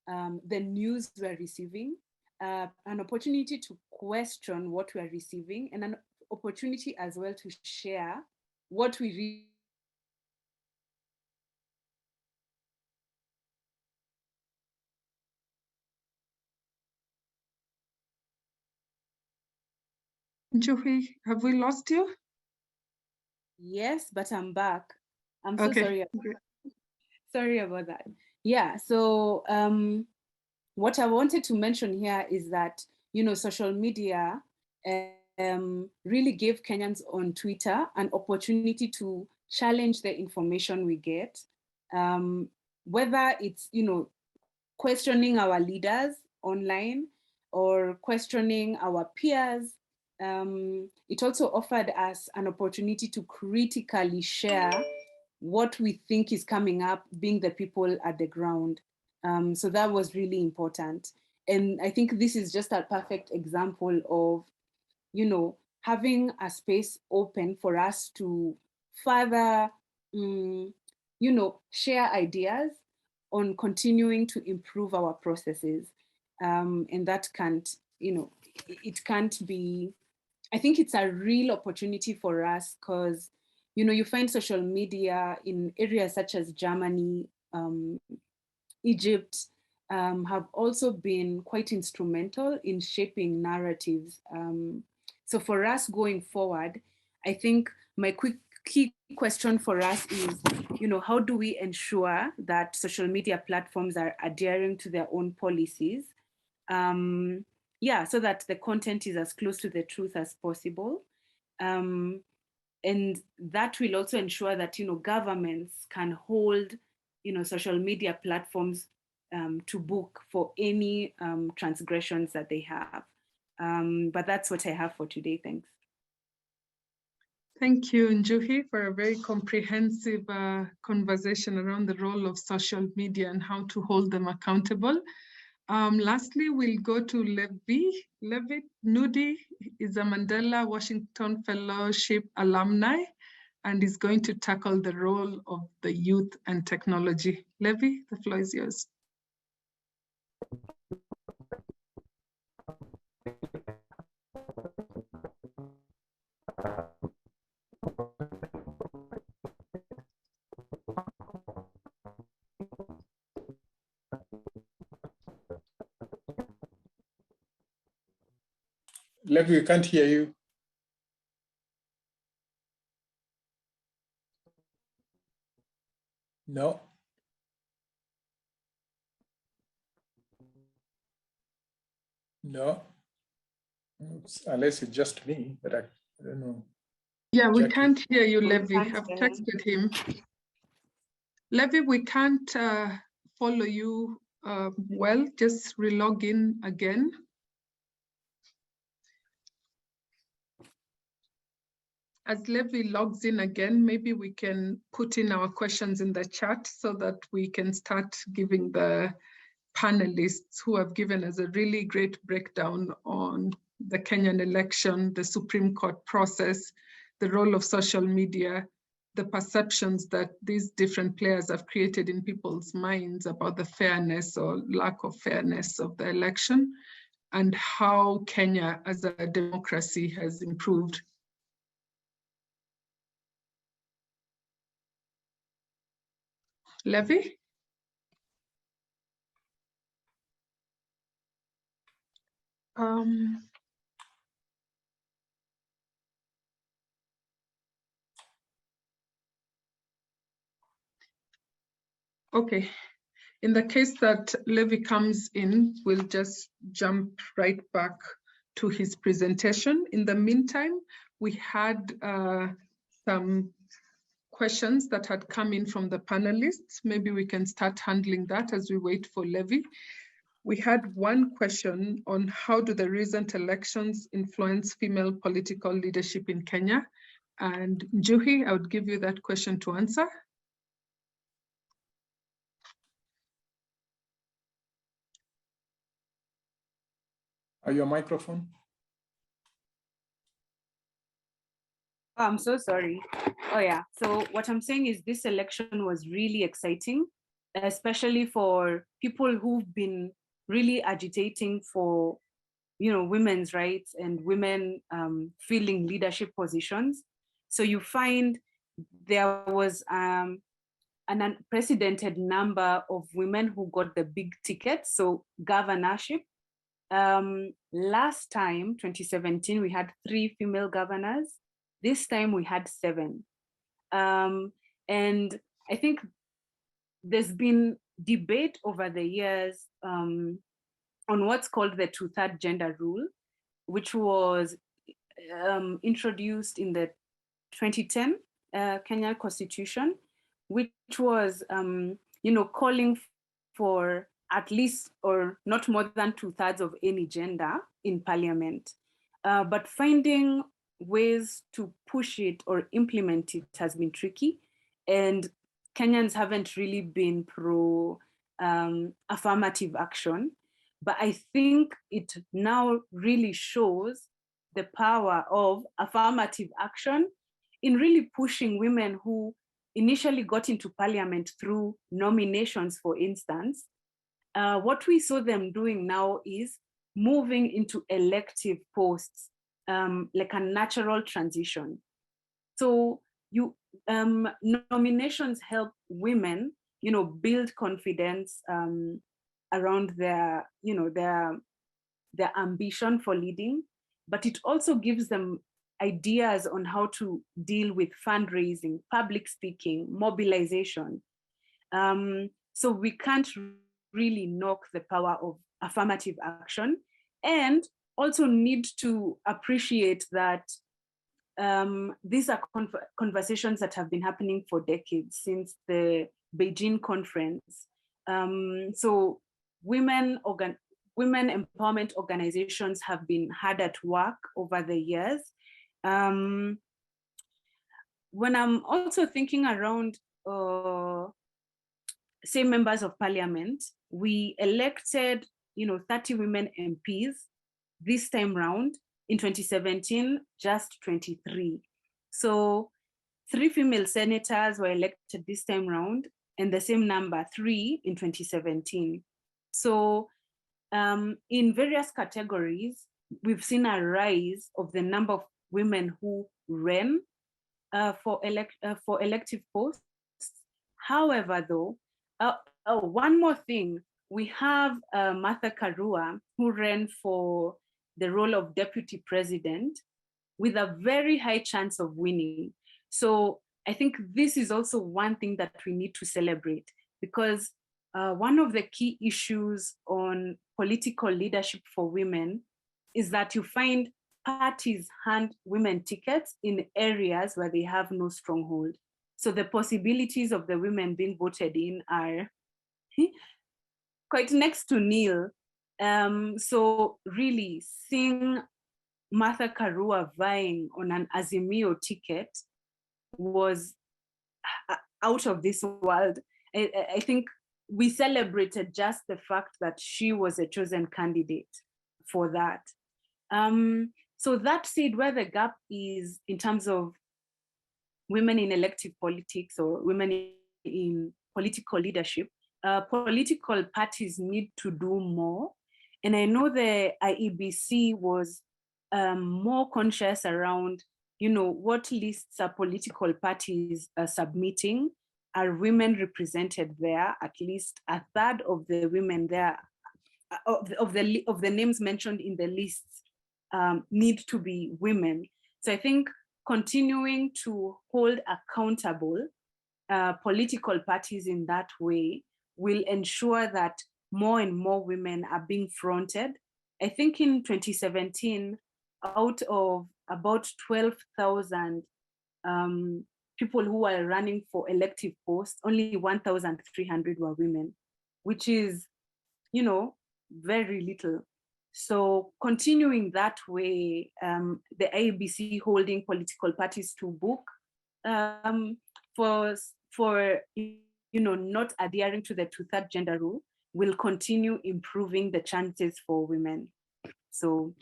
the news we're receiving, an opportunity to question what we're receiving, and an opportunity as well to share what we read. Njuhi, have we lost you? Yes, but I'm back. I'm so Okay. sorry. Sorry about that. Yeah, so what I wanted to mention here is that, social media really gave Kenyans on Twitter an opportunity to challenge the information we get, whether it's, questioning our leaders online or questioning our peers. It also offered us an opportunity to critically share what we think is coming up, being the people at the ground. So that was really important. And I think this is just a perfect example of, having a space open for us to further, share ideas on continuing to improve our processes. And that can't, it can't be, I think it's a real opportunity for us because, you find social media in areas such as Germany, Egypt, have also been quite instrumental in shaping narratives. So for us going forward, I think my key question for us is, how do we ensure that social media platforms are adhering to their own policies? So that the content is as close to the truth as possible. And that will also ensure that, governments can hold, social media platforms to book for any transgressions that they have. But that's what I have for today. Thanks. Thank you, Njuhi, for a very comprehensive conversation around the role of social media and how to hold them accountable. Lastly, we'll go to Levi. Levi Nudi is a Mandela Washington Fellowship alumni and is going to tackle the role of the youth and technology. Levi, the floor is yours. Levi, we can't hear you. No. No. Oops, unless it's just me, but I don't know. Yeah, we can't hear you, Levi. I've texted him. Levi, we can't follow you well. Just re-log in again. As Levi logs in again, maybe we can put in our questions in the chat so that we can start giving the panelists who have given us a really great breakdown on the Kenyan election, the Supreme Court process, the role of social media, the perceptions that these different players have created in people's minds about the fairness or lack of fairness of the election, and how Kenya as a democracy has improved. Levi? Okay, in the case that Levi comes in, we'll just jump right back to his presentation. In the meantime, we had some questions that had come in from the panelists. Maybe we can start handling that as we wait for Levi. We had one question on how do the recent elections influence female political leadership in Kenya? And Njuhi, I would give you that question to answer. Your microphone. Oh, I'm so sorry. Oh yeah, so what I'm saying is this election was really exciting, especially for people who've been really agitating for, you know, women's rights and women filling leadership positions. So you find there was an unprecedented number of women who got the big tickets, so governorship. Last time, 2017, we had 3 female governors. This time we had 7. And I think there's been debate over the years on what's called the 2/3 gender rule, which was introduced in the 2010 Kenya Constitution, which was, you know, calling for at least or not more than 2/3 of any gender in parliament. But finding ways to push it or implement it has been tricky. And Kenyans haven't really been pro affirmative action. But I think it now really shows the power of affirmative action in really pushing women who initially got into parliament through nominations, for instance. What we saw them doing now is moving into elective posts, like a natural transition. So nominations help women, you know, build confidence around their, you know, their ambition for leading, but it also gives them ideas on how to deal with fundraising, public speaking, mobilization. So we can't really knock the power of affirmative action, and also need to appreciate that these are conversations that have been happening for decades, since the Beijing conference. So women empowerment organizations have been hard at work over the years. When I'm also thinking around, say, members of parliament, we elected, you know, 30 women MPs this time round. In 2017, just 23. So 3 female senators were elected this time round, and the same number, 3 in 2017. So in various categories, we've seen a rise of the number of women who ran for elective posts. However, though, one more thing, we have Martha Karua, who ran for the role of deputy president with a very high chance of winning. So I think this is also one thing that we need to celebrate, because one of the key issues on political leadership for women is that you find parties hand women tickets in areas where they have no stronghold. So the possibilities of the women being voted in are quite next to nil. So really seeing Martha Karua vying on an Azimio ticket was out of this world. I think we celebrated just the fact that she was a chosen candidate for that. So that said, where the gap is in terms of women in elective politics or women in political leadership, political parties need to do more. And I know the IEBC was more conscious around, what lists are political parties submitting. Are women represented there? At least a third of the women there, of the names mentioned in the lists, need to be women. So I think continuing to hold accountable political parties in that way will ensure that more and more women are being fronted. I think in 2017, out of about 12,000 people who were running for elective posts, only 1,300 were women, which is, very little. So continuing that way, the IEBC holding political parties to book for not adhering to the 2/3 gender rule will continue improving the chances for women. So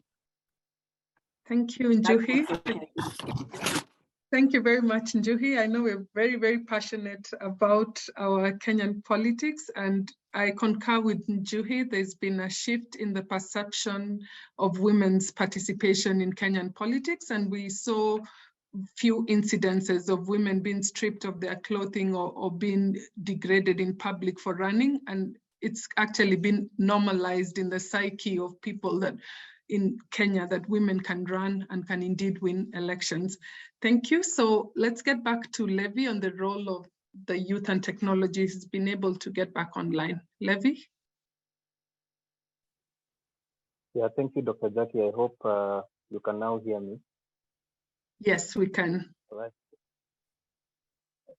thank you, Njuhi. Thank you very much, Njuhi. I know we're very, very passionate about our Kenyan politics, and I concur with Njuhi. There's been a shift in the perception of women's participation in Kenyan politics, and we saw few incidences of women being stripped of their clothing or being degraded in public for running. And it's actually been normalized in the psyche of people that in Kenya that women can run and can indeed win elections. Thank you. So let's get back to Levi on the role of the youth and technology. He's been able to get back online. Levi? Yeah, thank you, Dr. Jackie. I hope you can now hear me. Yes, we can. All right.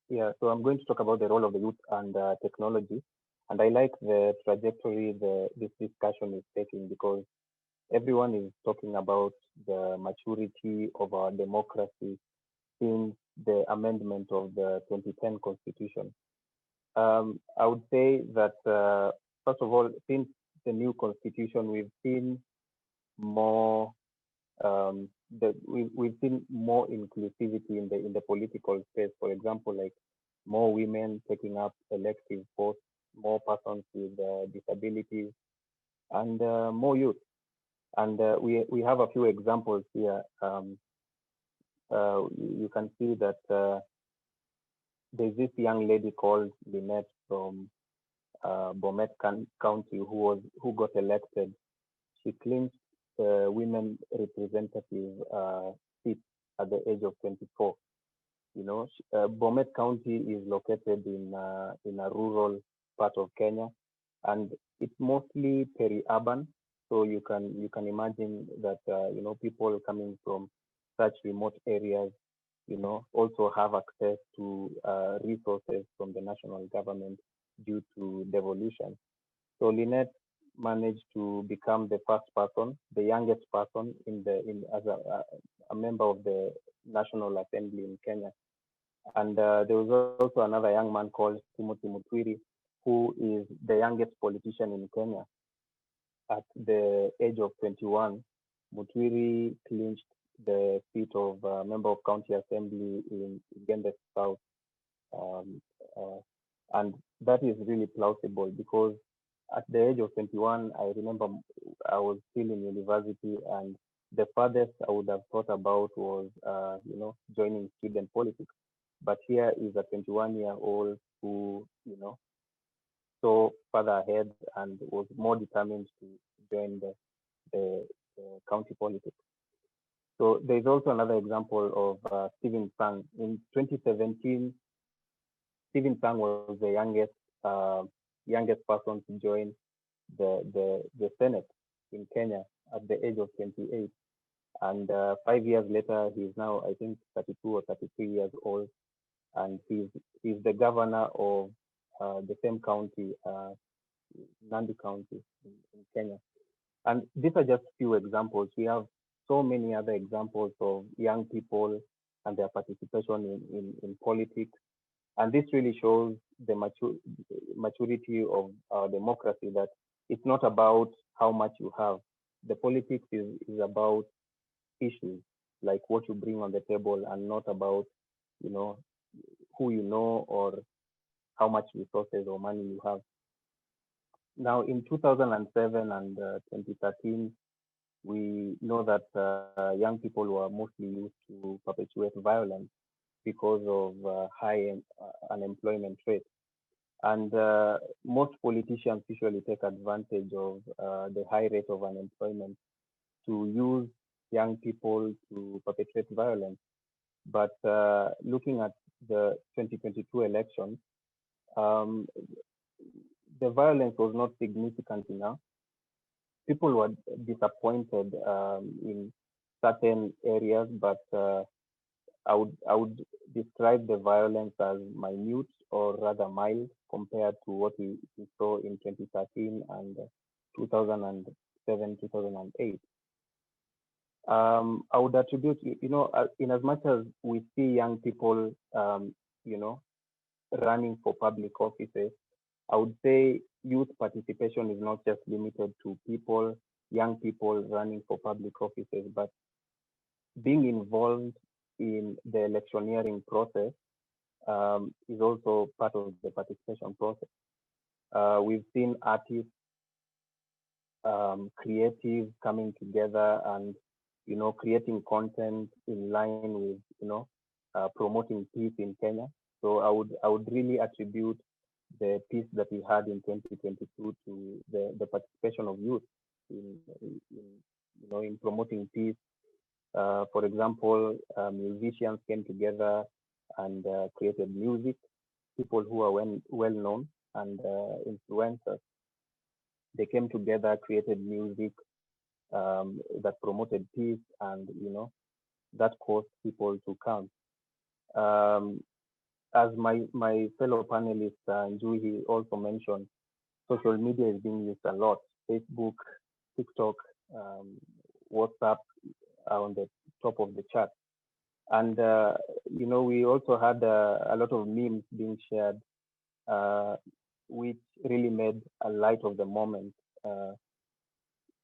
Yeah, so I'm going to talk about the role of the youth and technology. And I like the trajectory this discussion is taking, because everyone is talking about the maturity of our democracy since the amendment of the 2010 Constitution. I would say that, first of all, since the new Constitution, we've seen more we've seen more inclusivity in the political space. For example, like more women taking up elective posts, more persons with disabilities, and more youth. And we have a few examples here. You can see that there's this young lady called Lynette from Bomet County who got elected. She clinched women representative seat at the age of 24. Bomet County is located in a rural part of Kenya, and it's mostly peri-urban. So you can imagine that people coming from such remote areas, also have access to resources from the national government due to devolution. So Lynette managed to become the first person, the youngest person as a member of the National Assembly in Kenya. And there was also another young man called Timothy Mutwiri, who is the youngest politician in Kenya. At the age of 21, Mutwiri clinched the seat of member of county assembly in Gembe South. And that is really plausible, because at the age of 21, I remember I was still in university, and the farthest I would have thought about was, joining student politics. But here is a 21-year-old who, saw further ahead and was more determined to join the county politics. So there's also another example of Stephen Sang. In 2017, Stephen Sang was the youngest person to join the Senate in Kenya at the age of 28. And 5 years later, he's now, I think, 32 or 33 years old. And he's the governor of the same county, Nandi County in Kenya. And these are just few examples. We have so many other examples of young people and their participation in politics. And this really shows the maturity of our democracy, that it's not about how much you have. The politics is about issues, like what you bring on the table, and not about, you know, who you know or how much resources or money you have. Now, in 2007 and 2013, we know that young people were mostly used to perpetuate violence because of high unemployment rate. And most politicians usually take advantage of the high rate of unemployment to use young people to perpetrate violence. But looking at the 2022 elections, um, the violence was not significant enough. People were disappointed in certain areas, but I would describe the violence as minute, or rather mild, compared to what we saw in 2013 and 2007, 2008. I would attribute, in as much as we see young people, you know, running for public offices, I would say youth participation is not just limited to young people running for public offices, but being involved in the electioneering process is also part of the participation process. We've seen artists, creatives coming together and, creating content in line with, promoting peace in Kenya. So I would really attribute the peace that we had in 2022 to the participation of youth in promoting peace. For example, musicians came together and created music. People who are well known and influencers, they came together, created music that promoted peace, and that caused people to come. Um, as my fellow panelist Njui also mentioned, social media is being used a lot. Facebook, TikTok, um, WhatsApp are on the top of the chart. And, we also had a lot of memes being shared, uh, which really made a light of the moment,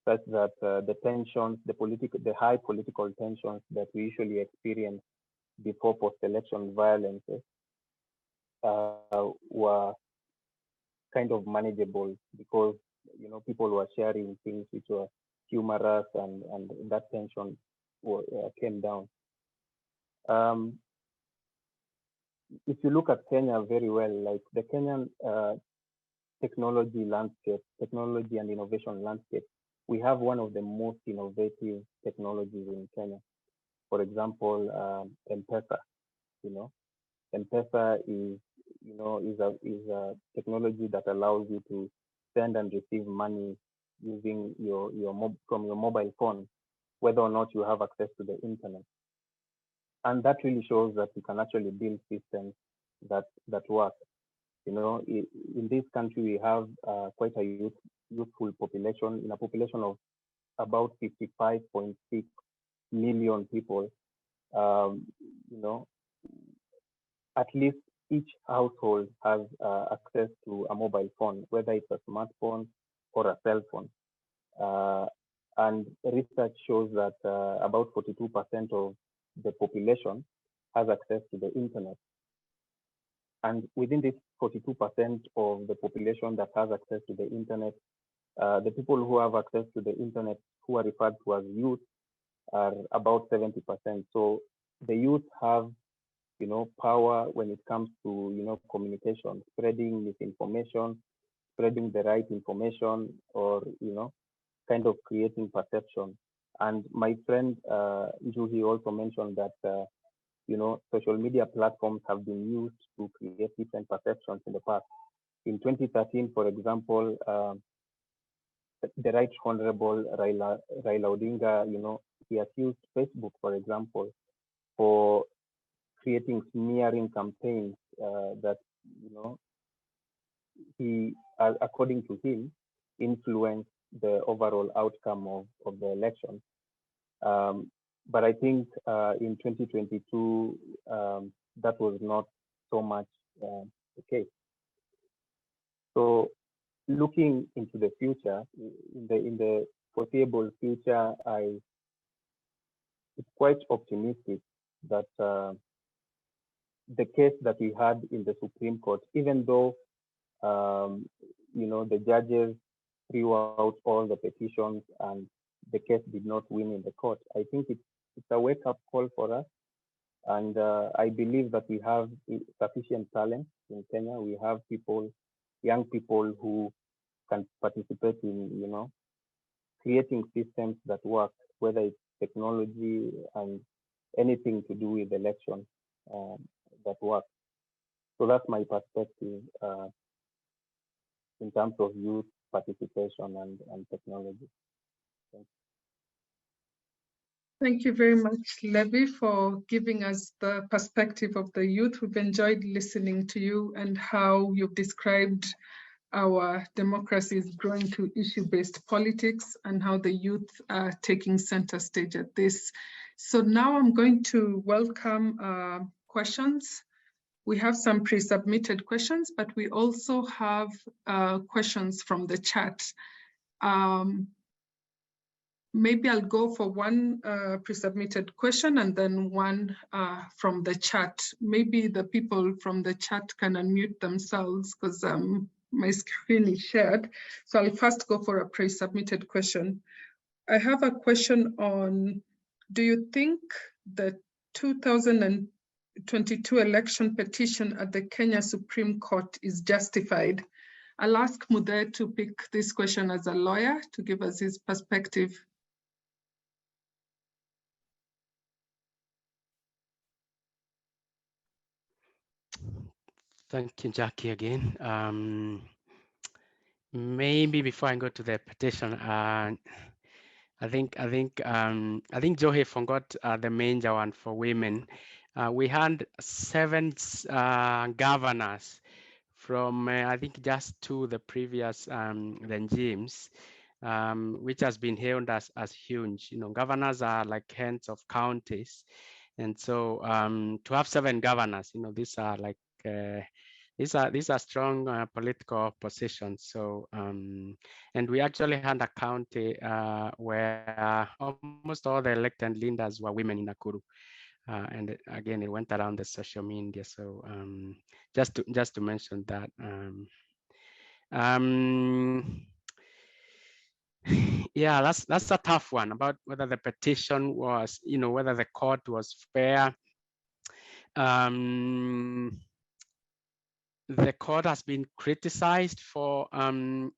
such that the tensions, the high political tensions that we usually experience before post-election violences were kind of manageable, because people were sharing things which were humorous, and that tension came down. Um, if you look at Kenya very well, like the Kenyan technology and innovation landscape, we have one of the most innovative technologies in Kenya. For example, M-Pesa. M-Pesa is a technology that allows you to send and receive money using from your mobile phone, whether or not you have access to the internet. And that really shows that you can actually build systems that work. In this country, we have quite a youthful population. In a population of about 55.6 million people, um, you know, at least each household has access to a mobile phone, whether it's a smartphone or a cell phone. And research shows that about 42% of the population has access to the internet. And within this 42% of the population that has access to the internet, the people who have access to the internet, who are referred to as youth, are about 70%. So the youth have, power when it comes to, communication, spreading misinformation, spreading the right information, or, kind of creating perception. And my friend Juhi also mentioned that, social media platforms have been used to create different perceptions in the past. In 2013, for example, the Right Honorable Raila Odinga, he accused Facebook, for example, for creating smearing campaigns that, he, according to him, influenced the overall outcome of the election. But I think in 2022, that was not so much the case. So looking into the future, in the foreseeable future, it's quite optimistic that the case that we had in the Supreme Court, even though the judges threw out all the petitions and the case did not win in the court, I think it's a wake-up call for us. And I believe that we have sufficient talent in Kenya. We have young people who can participate in, creating systems that work, whether it's technology and anything to do with elections that work. So that's my perspective in terms of youth participation and technology. Thank you very much, Levi, for giving us the perspective of the youth. We've enjoyed listening to you and how you've described our democracy is growing to issue-based politics and how the youth are taking center stage at this. So now I'm going to welcome questions. We have some pre-submitted questions, but we also have questions from the chat. Maybe I'll go for one pre-submitted question and then one from the chat. Maybe the people from the chat can unmute themselves because my screen is shared. So I'll first go for a pre-submitted question. I have a question on, do you think the 2022 election petition at the Kenya Supreme Court is justified? I'll ask Mudhe to pick this question as a lawyer to give us his perspective. Thank you, Jackie, again. Maybe before I go to the petition, I think Johe forgot the major one for women. We had 7 governors from I think just to the previous regimes, which has been hailed as huge. Governors are like heads of counties, and so to have 7 governors, these are like these are strong political positions. So and we actually had a county where almost all the elected leaders were women in Nakuru. And again, it went around the social media. So just to mention that. Yeah, that's a tough one about whether the petition was, whether the court was fair. The court has been criticized for,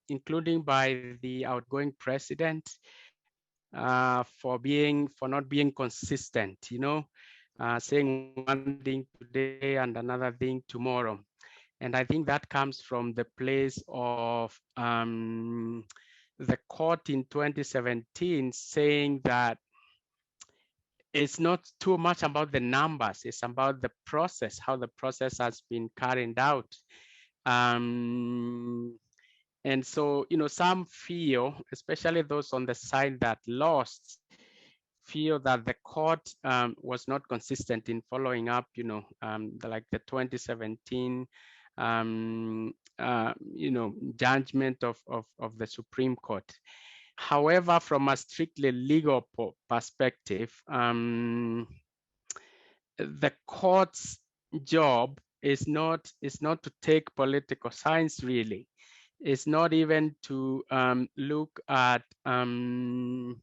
including by the outgoing president, for not being consistent, saying one thing today and another thing tomorrow. And I think that comes from the place of the court in 2017 saying that it's not too much about the numbers, it's about the process, how the process has been carried out. And so, some feel, especially those on the side that lost, feel that the court was not consistent in following up, like the 2017, judgment of the Supreme Court. However, from a strictly legal perspective, the court's job is not to take political science, really. It's not even to look at the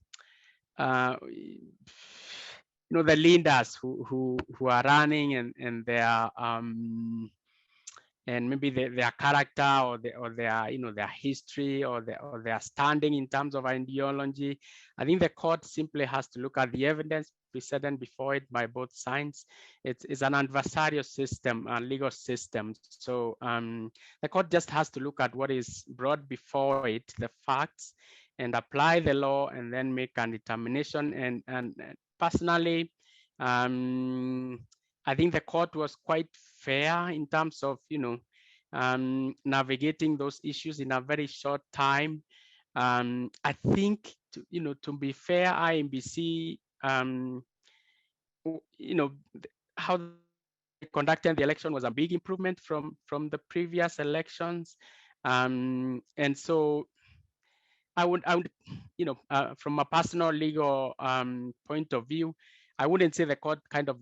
leaders who are running and their and maybe their character or their their history or their standing in terms of ideology. I think the court simply has to look at the evidence presented before it by both sides. It's an adversarial system, a legal system. So the court just has to look at what is brought before it, the facts, and apply the law, and then make a determination. And personally, I think the court was quite fair in terms of, navigating those issues in a very short time. I think, to be fair, IMBC how conducting the election was a big improvement from the previous elections, and so I would, from a personal legal point of view, I wouldn't say the court kind of,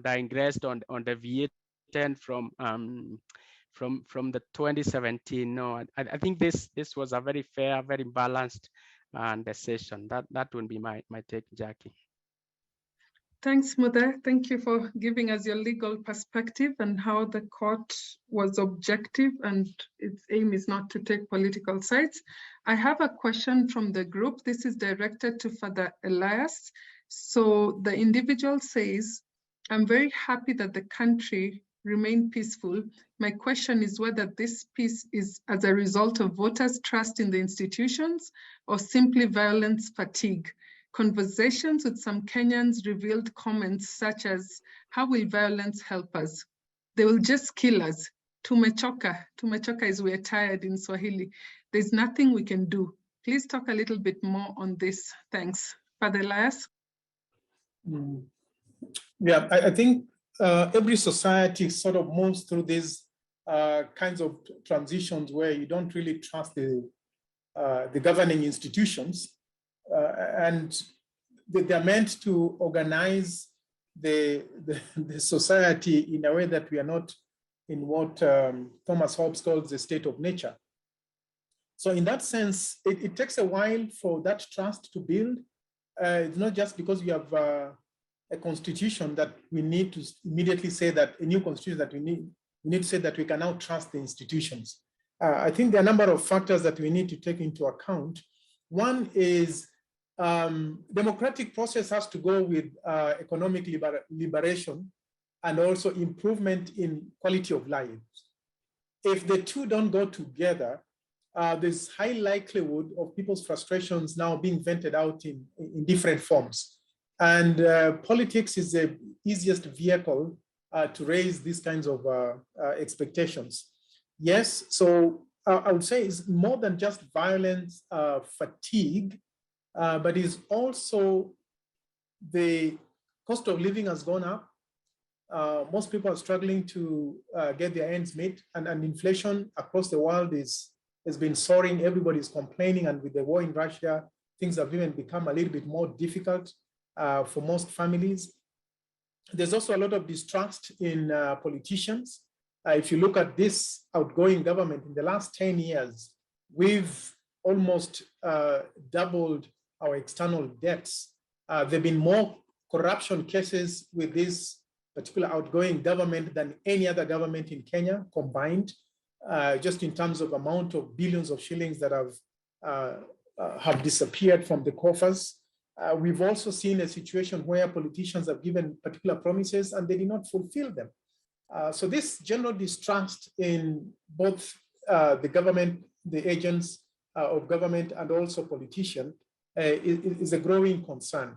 digressed on deviated from the 2017. No, I think this was a very fair, very balanced decision. That would be my take, Jackie. Thanks, Mother. Thank you for giving us your legal perspective and how the court was objective and its aim is not to take political sides. I have a question from the group. This is directed to Father Elias. So the individual says, I'm very happy that the country remained peaceful. My question is whether this peace is as a result of voters' trust in the institutions or simply violence fatigue. Conversations with some Kenyans revealed comments such as, how will violence help us? They will just kill us. Tumechoka. Tumechoka is we're tired in Swahili. There's nothing we can do. Please talk a little bit more on this. Thanks. Father Elias? Yeah, I think every society sort of moves through these kinds of transitions where you don't really trust the governing institutions. And they're meant to organize the society in a way that we are not in what Thomas Hobbes calls the state of nature. So in that sense, it takes a while for that trust to build. It's not just because we have a constitution that we need to immediately say that, a new constitution that we need to say that we can now trust the institutions. I think there are a number of factors that we need to take into account. One is democratic process has to go with economic liberation and also improvement in quality of life. If the two don't go together, there's high likelihood of people's frustrations now being vented out in different forms. And politics is the easiest vehicle to raise these kinds of expectations. Yes, so I would say it's more than just violence fatigue, but it's also the cost of living has gone up. Most people are struggling to get their ends meet, and inflation across the world has been soaring. Everybody's complaining, and with the war in Russia, things have even become a little bit more difficult for most families. There's also a lot of distrust in politicians. If you look at this outgoing government in the last 10 years, we've almost doubled our external debts. There have been more corruption cases with this particular outgoing government than any other government in Kenya combined, just in terms of amount of billions of shillings that have disappeared from the coffers. We've also seen a situation where politicians have given particular promises and they did not fulfill them. So this general distrust in both the government, the agents of government, and also politicians is a growing concern.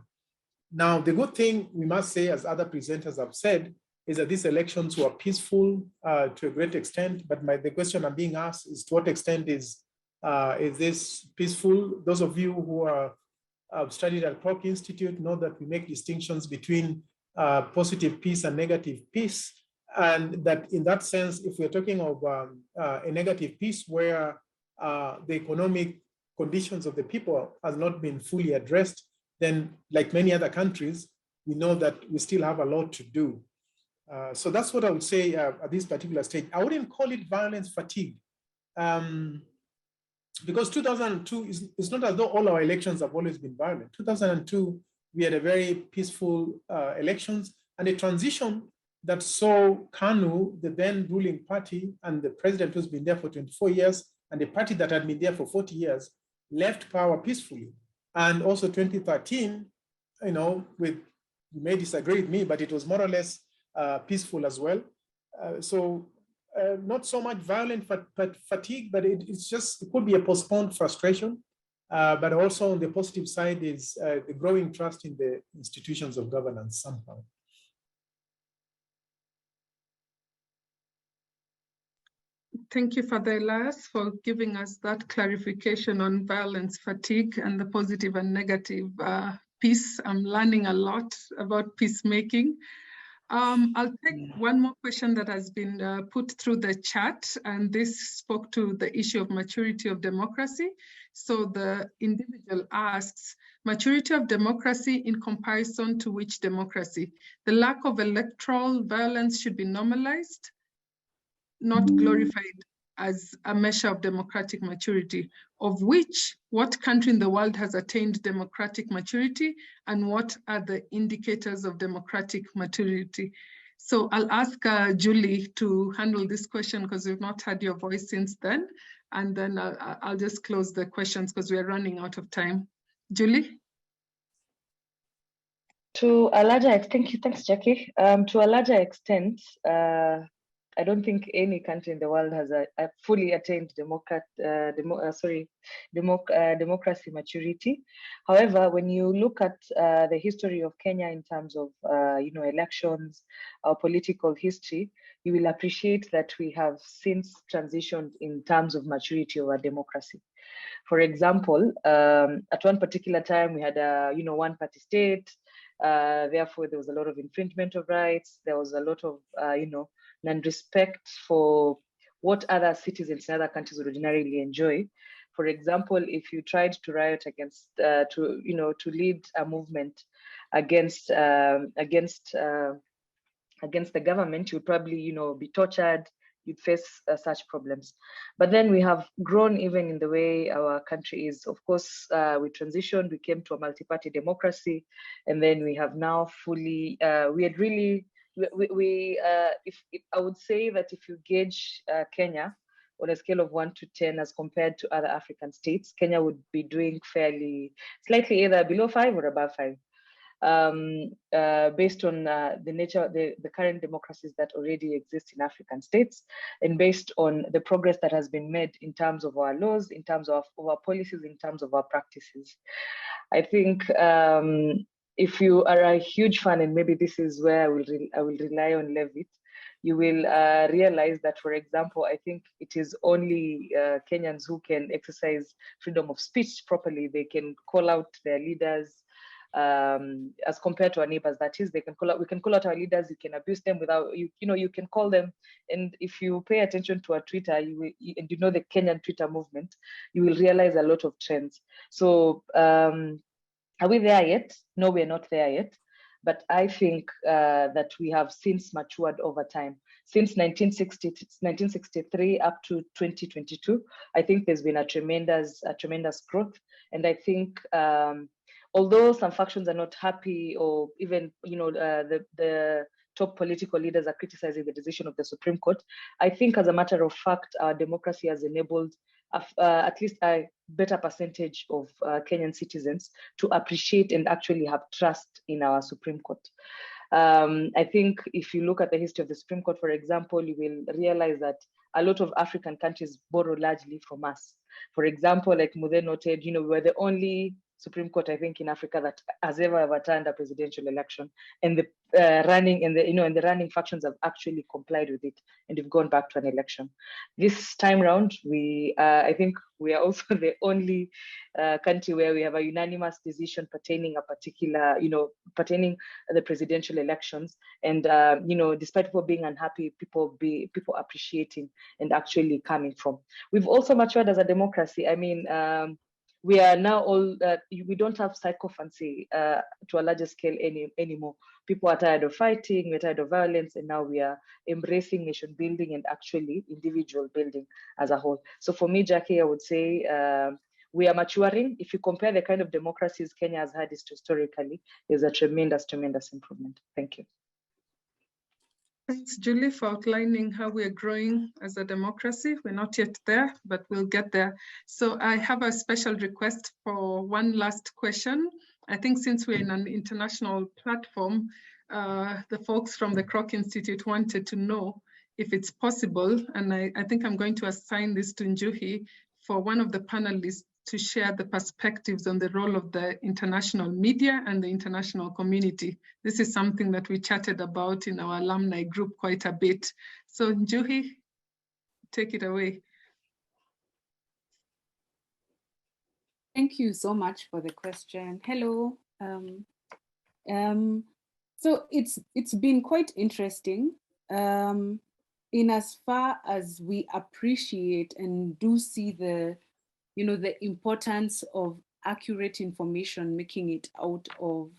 Now, the good thing we must say, as other presenters have said, is that these elections were peaceful to a great extent. But the question I'm being asked is, to what extent is this peaceful? Those of you who have studied at Kroc Institute know that we make distinctions between positive peace and negative peace. And that in that sense, if we're talking of a negative peace where the economic conditions of the people has not been fully addressed, then like many other countries, we know that we still have a lot to do. So that's what I would say at this particular stage. I wouldn't call it violence fatigue, because 2002 is not as though all our elections have always been violent. 2002, we had a very peaceful elections and a transition that saw KANU, the then ruling party, and the president who's been there for 24 years, and the party that had been there for 40 years, left power peacefully. And also 2013, you may disagree with me, but it was more or less peaceful as well. So not so much violent fatigue, but it could be a postponed frustration. But also on the positive side is the growing trust in the institutions of governance somehow. Thank you, Father Elias, for giving us that clarification on violence fatigue and the positive and negative peace. I'm learning a lot about peacemaking. I'll take one more question that has been put through the chat, and this spoke to the issue of maturity of democracy. So the individual asks, maturity of democracy in comparison to which democracy? The lack of electoral violence should be normalized, not glorified as a measure of democratic maturity, of which, what country in the world has attained democratic maturity, and what are the indicators of democratic maturity? So I'll ask Julie to handle this question because we've not had your voice since then. And then I'll just close the questions because we're running out of time. Julie? To a larger extent, thanks, Jackie. To a larger extent, I don't think any country in the world has a fully attained democracy maturity. However, when you look at the history of Kenya in terms of elections, our political history, you will appreciate that we have since transitioned in terms of maturity of our democracy. For example, at one particular time, we had a one-party state. Therefore, there was a lot of infringement of rights. There was a lot of non-respect for what other citizens in other countries ordinarily enjoy. For example, if you tried to riot against, to lead a movement against the government, you'd probably, be tortured. You'd face such problems. But then we have grown even in the way our country is. Of course, we transitioned, we came to a multi-party democracy, and then we have now fully, if I would say that if you gauge Kenya on a scale of 1 to 10 as compared to other African states, Kenya would be doing slightly either below 5 or above 5. Based on the nature, the current democracies that already exist in African states, and based on the progress that has been made in terms of our laws, in terms of our policies, in terms of our practices. I think if you are a huge fan, and maybe this is where I will rely on Levitt, you will realize that, for example, I think it is only Kenyans who can exercise freedom of speech properly. They can call out their leaders, as compared to our neighbors. That is, we can call out our leaders. You can abuse them without you can call them. And if you pay attention to our Twitter, and the Kenyan Twitter movement, you will realize a lot of trends. So are we there yet? No, we're not there yet. But I think that we have since matured over time. Since 1963 up to 2022, I think there's been a tremendous growth. And I think although some factions are not happy, or even the top political leaders are criticizing the decision of the Supreme Court, I think as a matter of fact, our democracy has enabled at least a better percentage of Kenyan citizens to appreciate and actually have trust in our Supreme Court. I think if you look at the history of the Supreme Court, for example, you will realize that a lot of African countries borrow largely from us. For example, like Muthe noted, we were the only Supreme Court, I think, in Africa that has ever overturned a presidential election, and the running factions have actually complied with it, and we've gone back to an election. This time round, I think we are also the only country where we have a unanimous decision pertaining pertaining the presidential elections, and despite people being unhappy, people appreciating and actually coming from. We've also matured as a democracy. I mean, we are now all, we don't have sycophancy to a larger scale anymore. People are tired of fighting, we're tired of violence, and now we are embracing nation building and actually individual building as a whole. So for me, Jackie, I would say we are maturing. If you compare the kind of democracies Kenya has had historically, there's a tremendous improvement. Thank you. Thanks, Julie, for outlining how we are growing as a democracy. We're not yet there, but we'll get there. So I have a special request for one last question. I think since we're in an international platform, the folks from the Kroc Institute wanted to know if it's possible, and I think I'm going to assign this to Njuhi for one of the panelists to share the perspectives on the role of the international media and the international community. This is something that we chatted about in our alumni group quite a bit. So Njuhi, take it away. Thank you so much for the question. Hello, So it's been quite interesting in as far as we appreciate and do see the, the importance of accurate information, making it out of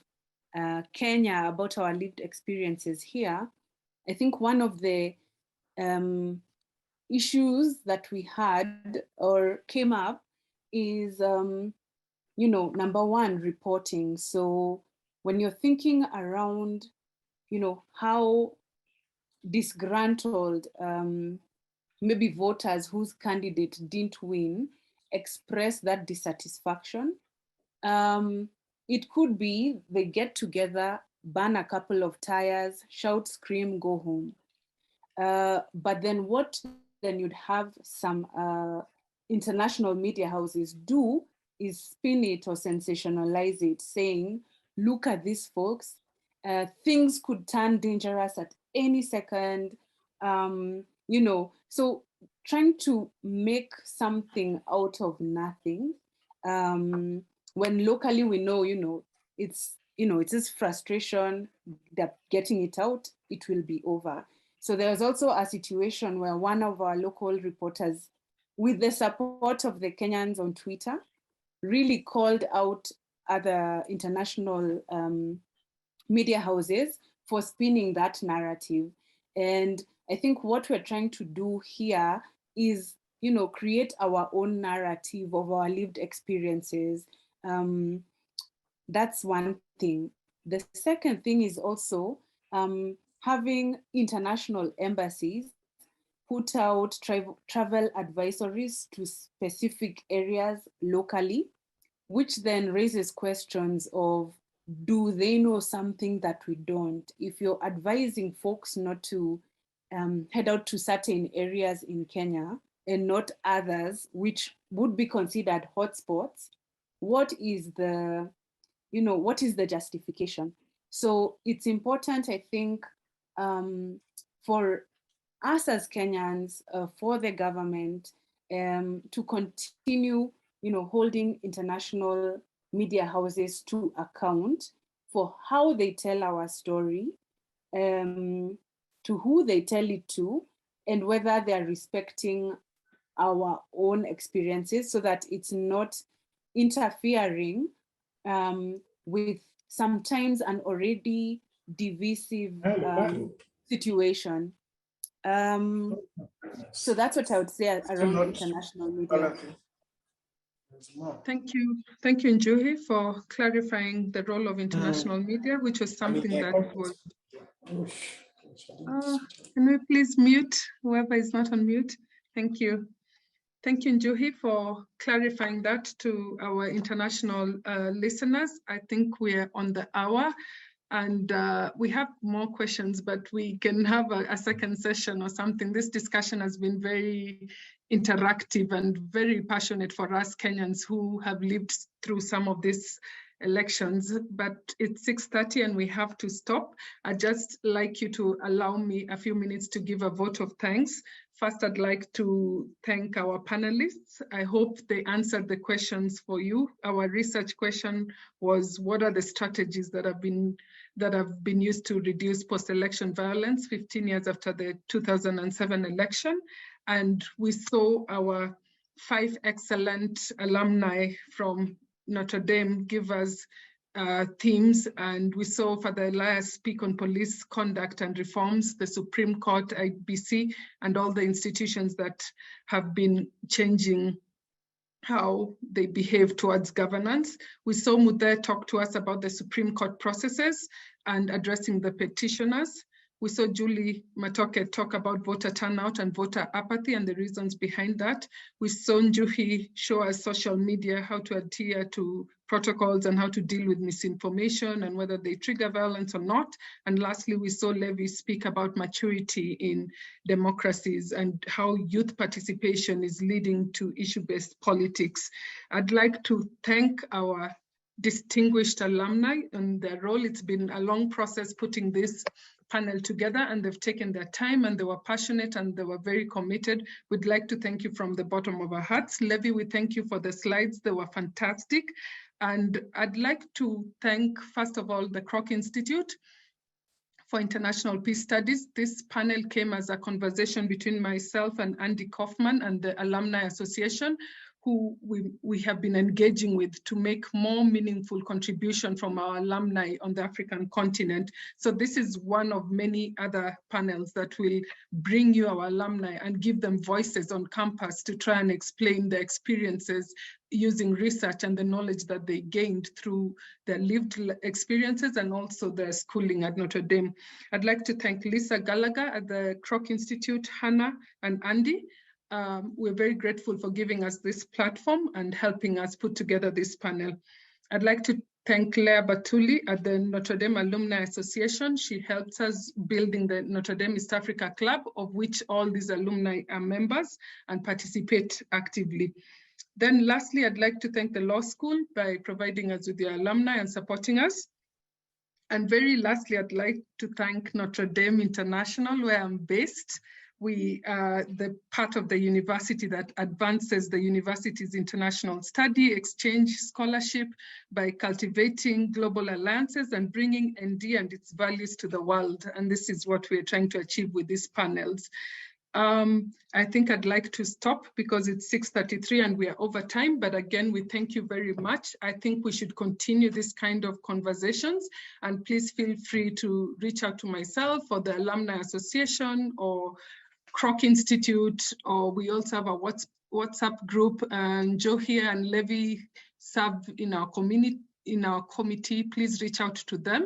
Kenya about our lived experiences here. I think one of the issues that we had or came up is, number one, reporting. So when you're thinking around, how disgruntled maybe voters whose candidate didn't win express that dissatisfaction, it could be they get together, burn a couple of tires, shout, scream, go home. But then what then you'd have some international media houses do is spin it or sensationalize it, saying, look at these folks, things could turn dangerous at any second, so trying to make something out of nothing, when locally we know, it's this frustration, that getting it out, it will be over. So there was also a situation where one of our local reporters, with the support of the Kenyans on Twitter, really called out other international media houses for spinning that narrative. And I think what we're trying to do here is, create our own narrative of our lived experiences. That's one thing. The second thing is also having international embassies put out travel advisories to specific areas locally, which then raises questions of, do they know something that we don't? If you're advising folks not to head out to certain areas in Kenya and not others, which would be considered hotspots, what is the justification? So it's important, I think, for us as Kenyans, for the government, to continue, holding international media houses to account for how they tell our story, to who they tell it to, and whether they're respecting our own experiences, so that it's not interfering with sometimes an already divisive situation. So that's what I would say around international media. Thank you, Njuhi, for clarifying the role of international media, which was something that was. Can we please mute whoever is not on mute? Thank you. Thank you, Njuhi, for clarifying that to our international listeners. I think we're on the hour, and we have more questions, but we can have a second session or something. This discussion has been very interactive and very passionate for us Kenyans who have lived through some of these elections, but it's 6:30 and we have to stop. I'd just like you to allow me a few minutes to give a vote of thanks. First, I'd like to thank our panelists. I hope they answered the questions for you. Our research question was, what are the strategies that have been used to reduce post-election violence 15 years after the 2007 election? And we saw our 5 excellent alumni from Notre give us themes, and we saw Father Elias speak on police conduct and reforms, the Supreme Court, IBC, and all the institutions that have been changing how they behave towards governance. We saw Muthe talk to us about the Supreme Court processes and addressing the petitioners. We saw Julie Matoke talk about voter turnout and voter apathy and the reasons behind that. We saw Njuhi show us social media, how to adhere to protocols and how to deal with misinformation and whether they trigger violence or not. And lastly, we saw Levi speak about maturity in democracies and how youth participation is leading to issue-based politics. I'd like to thank our distinguished alumni and their role. It's been a long process putting this panel together, and they've taken their time and they were passionate and they were very committed. We'd like to thank you from the bottom of our hearts. Levi, we thank you for the slides. They were fantastic. And I'd like to thank, first of all, the Kroc Institute for International Peace Studies. This panel came as a conversation between myself and Andy Kaufman and the Alumni Association, who we have been engaging with to make more meaningful contribution from our alumni on the African continent. So this is one of many other panels that will bring you our alumni and give them voices on campus to try and explain their experiences using research and the knowledge that they gained through their lived experiences and also their schooling at Notre Dame. I'd like to thank Lisa Gallagher at the Kroc Institute, Hannah and Andy. We're very grateful for giving us this platform and helping us put together this panel. I'd like to thank Lea Batuli at the Notre Dame Alumni Association. She helps us building the Notre Dame East Africa Club, of which all these alumni are members and participate actively. Then lastly, I'd like to thank the law school by providing us with the alumni and supporting us. And very lastly, I'd like to thank Notre Dame International, where I'm based. We are the part of the university that advances the university's international study, exchange, scholarship by cultivating global alliances and bringing ND and its values to the world. And this is what we're trying to achieve with these panels. I think I'd like to stop because it's 6:33 and we are over time, but again, we thank you very much. I think we should continue this kind of conversations, and please feel free to reach out to myself or the Alumni Association or Kroc Institute, or we also have a WhatsApp group, and Joe here and Levi serve in our committee. Please reach out to them,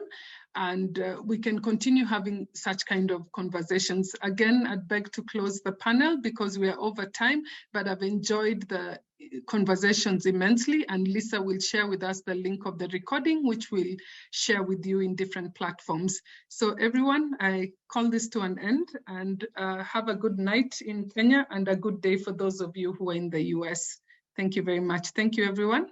and we can continue having such kind of conversations. Again, I'd beg to close the panel because we are over time, but I've enjoyed the conversations immensely, and Lisa will share with us the link of the recording, which we'll share with you in different platforms. So everyone, I call this to an end, and have a good night in Kenya and a good day for those of you who are in the US. Thank you very much. Thank you, everyone.